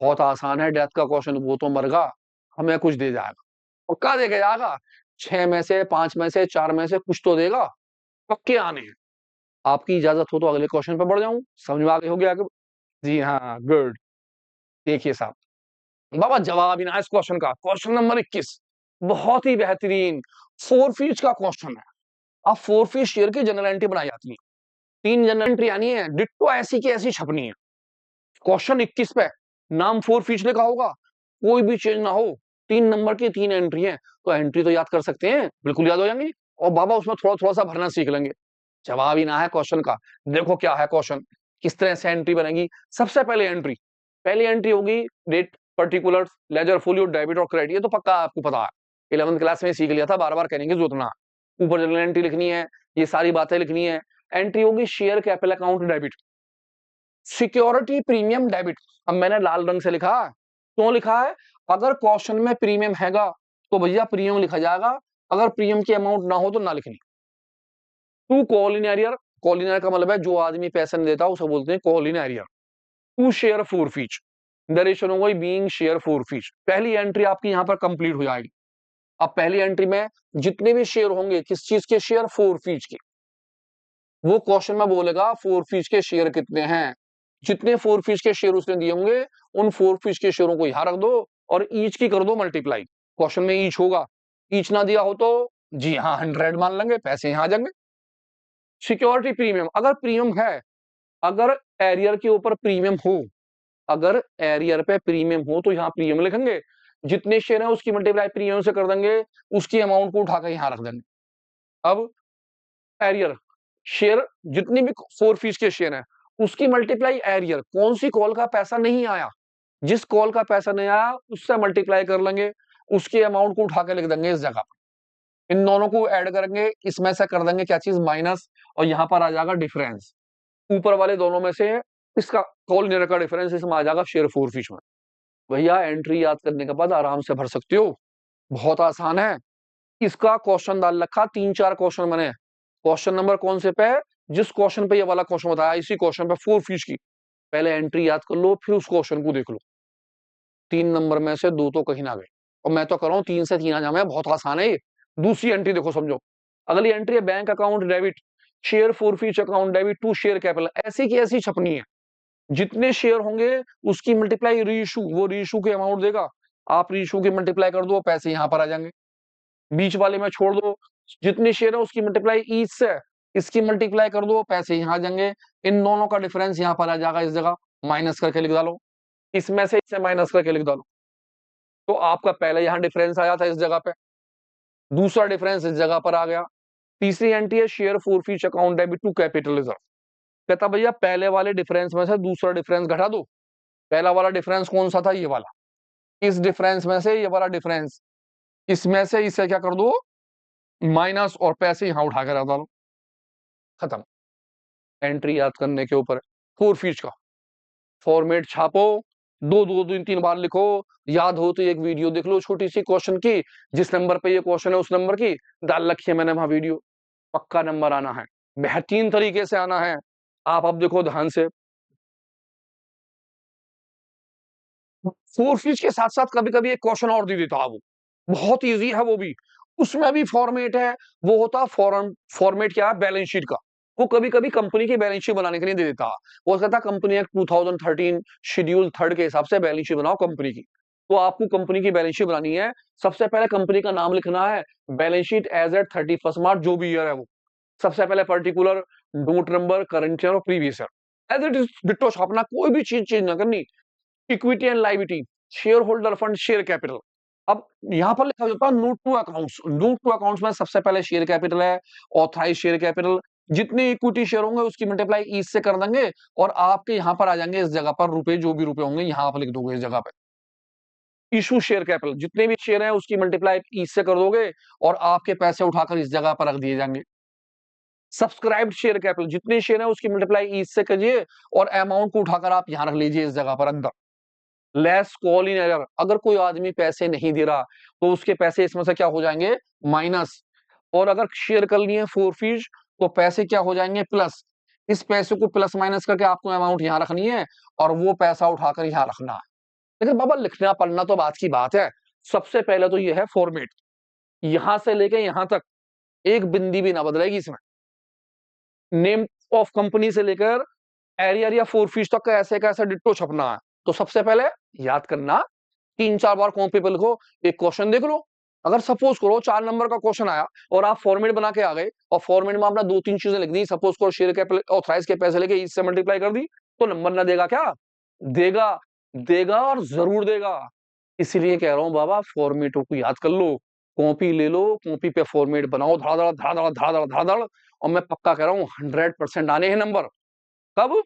बहुत आसान है, डेथ का क्वेश्चन, वो तो मरगा हमें कुछ दे जाएगा, पक्का दे के जाएगा, 6 में से 5 में से 4 में से कुछ तो देगा, पक्के आने हैं। आपकी इजाजत हो तो अगले क्वेश्चन पे बढ़ जाऊं, समझ में आ गई होगी आगे। जी हाँ, गुड। देखिए साहब, बाबा जवाब ही ना इस क्वेश्चन का, क्वेश्चन नंबर 21 बहुत ही बेहतरीन 4 फीट का क्वेश्चन है। अब 4 फीट शेयर की जनरल एंट्री बनाई जाती है, 3 जनरल एंट्री आनी है, डिट्टो ऐसी की ऐसी छपनी है। क्वेश्चन 21 पे नाम 4 फीट लिखा होगा, कोई भी चेंज ना हो, 3 नंबर की 3 एंट्री है, तो एंट्री तो याद कर सकते हैं, बिल्कुल याद हो जाएंगी, और बाबा उसमें थोड़ा थोड़ा सा भरना सीख लेंगे। जवाब ही ना है क्वेश्चन का। देखो क्या है क्वेश्चन, किस तरह से एंट्री बनेगी। सबसे पहले एंट्री, पहली एंट्री होगी date, particulars, ledger, folio, debit और क्रेडिट, ये तो पक्का आपको पता है, 11वीं क्लास में सीख लिया था, बार बार कहने की जरूरत ना। ऊपर जनरल एंट्री लिखनी है, ये सारी बातें लिखनी है। एंट्री होगी share capital account debit, security premium debit. अब मैंने लाल रंग से लिखा है, क्यों लिखा है, अगर क्वेश्चन में प्रीमियम हैगा तो भैया प्रीमियम लिखा जाएगा, अगर प्रीमियम की अमाउंट ना हो तो ना लिखनी। टू कॉल इन एरियर, कॉलिनर का मतलब है जो आदमी पैसा नहीं देता उसे बोलते हैं कॉलिनरियर। टू शेयर फोर फीच, नरेशन हो गई बीइंग शेयर फोर फीच। पहली एंट्री आपकी यहाँ पर कंप्लीट हो जाएगी। अब पहली एंट्री में जितने भी शेयर होंगे किस चीज के शेयर, फोर फीच के, वो क्वेश्चन में बोलेगा फोर फीच के शेयर कितने हैं। जितने फोर फीच के शेयर उसने दिए होंगे उन फोर फीच के शेयरों को यहां रख दो और ईच की कर दो मल्टीप्लाई। क्वेश्चन में ईच होगा, ईच ना दिया हो तो जी हाँ 100 मान लेंगे, पैसे यहां आ जाएंगे। सिक्योरिटी प्रीमियम, अगर प्रीमियम है, अगर एरियर के ऊपर प्रीमियम हो, अगर एरियर पे प्रीमियम हो तो यहाँ प्रीमियम लिखेंगे, जितने शेयर है उसकी मल्टीप्लाई प्रीमियम से कर देंगे, उसकी अमाउंट को उठाकर यहां रख देंगे। अब एरियर शेयर जितनी भी फोर फीस के शेयर हैं उसकी मल्टीप्लाई एरियर, कौन सी कॉल का पैसा नहीं आया, जिस कॉल का पैसा नहीं आया उससे मल्टीप्लाई कर लेंगे, उसके अमाउंट को उठा के लिख देंगे इस जगह पर। इन दोनों को ऐड करेंगे, इसमें से कर देंगे क्या चीज, माइनस, और यहां पर आ जाएगा डिफरेंस। ऊपर वाले दोनों में से इसका कॉल नियर का डिफरेंस इसमें आ जाएगा शेयर फोर फीस में। भैया एंट्री याद करने के बाद आराम से भर सकते हो, बहुत आसान है। इसका क्वेश्चन डाल रखा, 3-4 क्वेश्चन मैंने। क्वेश्चन नंबर कौन से पे है, जिस क्वेश्चन पे ये वाला क्वेश्चन बताया इसी क्वेश्चन पे फोर फीस की पहले एंट्री याद कर लो, फिर उस क्वेश्चन को देख लो। 3 नंबर में से 2 तो कहीं ना गए, और मैं तो कर रहा हूँ 3 से 3 आ जाए, बहुत आसान है ये। दूसरी एंट्री देखो समझो, अगली एंट्री है bank account debit share forfeiture account debit to share capital, ऐसी की ऐसी छपनी है। जितने शेयर होंगे उसकी मल्टीप्लाई रीइशू, वो रीइशू के अमाउंट देगा, आप रीइशू की मल्टीप्लाई कर दो, पैसे यहां पर आ जाएंगे। बीच वाले में छोड़ दो, जितने शेयर है उसकी मल्टीप्लाई ईच से, इसकी मल्टीप्लाई कर दो, पैसे यहां आ जाएंगे। इन दोनों का डिफरेंस यहां पर आ जाएगा, इस जगह माइनस करके लिख डालो, इसमें से इसे माइनस करके लिख डालो। तो आपका पहले यहां डिफरेंस आया था इस जगह पे, दूसरा डिफरेंस इस जगह पर आ गया। तीसरी एंट्री है share forfeiture account debit to capital reserve. कहता भैया पहले वाले डिफरेंस में से दूसरा डिफरेंस घटा दो। पहला वाला डिफरेंस कौन सा था, ये वाला, इस डिफरेंस में से ये वाला डिफरेंस, इसमें से इसे क्या कर दो माइनस, और पैसे यहां उठा कर रख डालो, खत्म। एंट्री याद करने के ऊपर फोर फीस का फॉर्मेट छापो, दो दो तीन तीन बार लिखो, याद हो तो एक वीडियो देख लो छोटी सी क्वेश्चन की, जिस नंबर पे ये क्वेश्चन है उस नंबर की डाल रखी है मैंने वहां वीडियो। पक्का नंबर आना है, बेहतरीन तरीके से आना है। आप अब देखो ध्यान से, फोर फीस के साथ साथ कभी कभी एक क्वेश्चन और दे देता है, वो बहुत इजी है वो भी, उसमें भी फॉर्मेट है। वो होता फॉर्म, फॉर्मेट क्या है, बैलेंस शीट का। वो कभी कभी कंपनी की बैलेंस शीट बनाने के लिए दे देता है। वो कहता कंपनी एक्ट 2013 शेड्यूल 3 के हिसाब से बैलेंस शीट बनाओ कंपनी की। तो आपको कंपनी की बैलेंस शीट बनानी है, सबसे पहले कंपनी का नाम लिखना है, बैलेंस शीट एज एट 31 मार्च जो भी ईयर है वो, सबसे पहले particular, note number, current year और previous year, as it is ditto छापना, कोई भी चीज चेंज ना करनी। Equity and liability, share holder fund, share capital. अब यहां पर लिखा होता है note to accounts, note to accounts में सबसे पहले शेयर कैपिटल है, ऑथराइज शेयर कैपिटल, जितने इक्विटी शेयर होंगे उसकी मल्टीप्लाई ईच से कर देंगे, और आपके यहां पर आ जाएंगे इस जगह पर रुपए, जो भी रुपए होंगे यहां पर लिख दोगे इस जगह पे। इशू शेयर कैपिटल, जितने भी शेयर हैं उसकी मल्टीप्लाई ईच से कर दोगे, और आपके पैसे उठाकर इस जगह पर रख दिए जाएंगे। सब्सक्राइब्ड शेयर कैपिटल, जितने शेयर है उसकी मल्टीप्लाई ईच से करिए, और अमाउंट को उठाकर आप यहां रख लीजिए इस जगह पर अंदर। लेस कॉल इन एरर, अगर कोई आदमी पैसे नहीं दे रहा तो उसके पैसे इसमें से क्या हो जाएंगे, माइनस। और अगर शेयर कर लिए फोर फीस तो पैसे क्या हो जाएंगे, प्लस। इस पैसे को प्लस माइनस करके आपको अमाउंट यहां रखनी है, और वो पैसा उठाकर यहां रखना है। लेकिन बाबा लिखना पढ़ना तो बात की बात है। सबसे पहले तो ये है फॉर्मेट, यहां से लेके यहां तक एक बिंदी भी ना बदलेगी इसमें। नेम ऑफ कंपनी से लेकर एरियर या फोर फीस तक का ऐसे कैसे डिट्टो छपना है। तो सबसे पहले याद करना, 3-4 बार कॉपी पे लिखो, एक क्वेश्चन देख लो। अगर सपोज करो 4 नंबर का क्वेश्चन आया और आप फॉर्मेट बना के आ गए, और फॉर्मेट में आपने 2-3 चीजें लिख दी, सपोज करो शेयर कैपिटल ऑथराइज के पैसे लेके इससे मल्टीप्लाई कर दी, तो नंबर ना देगा क्या, देगा, देगा और जरूर देगा। इसीलिए कह रहा हूं बाबा फॉर्मेटों को याद कर लो, कॉपी ले लो, कॉपी पे फॉर्मेट बनाओ, धड़ाधड़ धड़ाधड़ धड़ाधड़ धड़ाधड़, और मैं पक्का कह रहा हूँ 100% आने हैं नंबर। कब,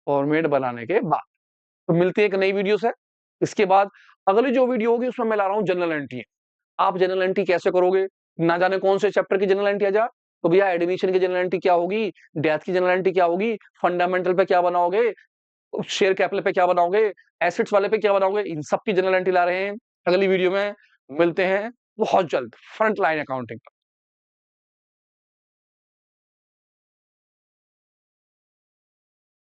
फॉर्मेट बनाने के बाद। तो मिलती है एक नई वीडियो से। इसके बाद अगली जो वीडियो होगी उसमें मैं ला रहा हूँ जनरल एंट्री। आप जनरल एंट्री कैसे करोगे, ना जाने कौन से चैप्टर की जनरल एंट्री आ जा, तो भैया एडमिशन की जनरल एंट्री क्या होगी, डेथ की जनरल एंट्री क्या होगी, फंडामेंटल पे क्या बनाओगे, शेयर कैपिटल पे क्या बनाओगे, एसेट्स वाले पे क्या बनाओगे, इन सब की जनरल एंट्री ला रहे हैं। अगली वीडियो में मिलते हैं बहुत जल्द फ्रंट लाइन अकाउंटिंग।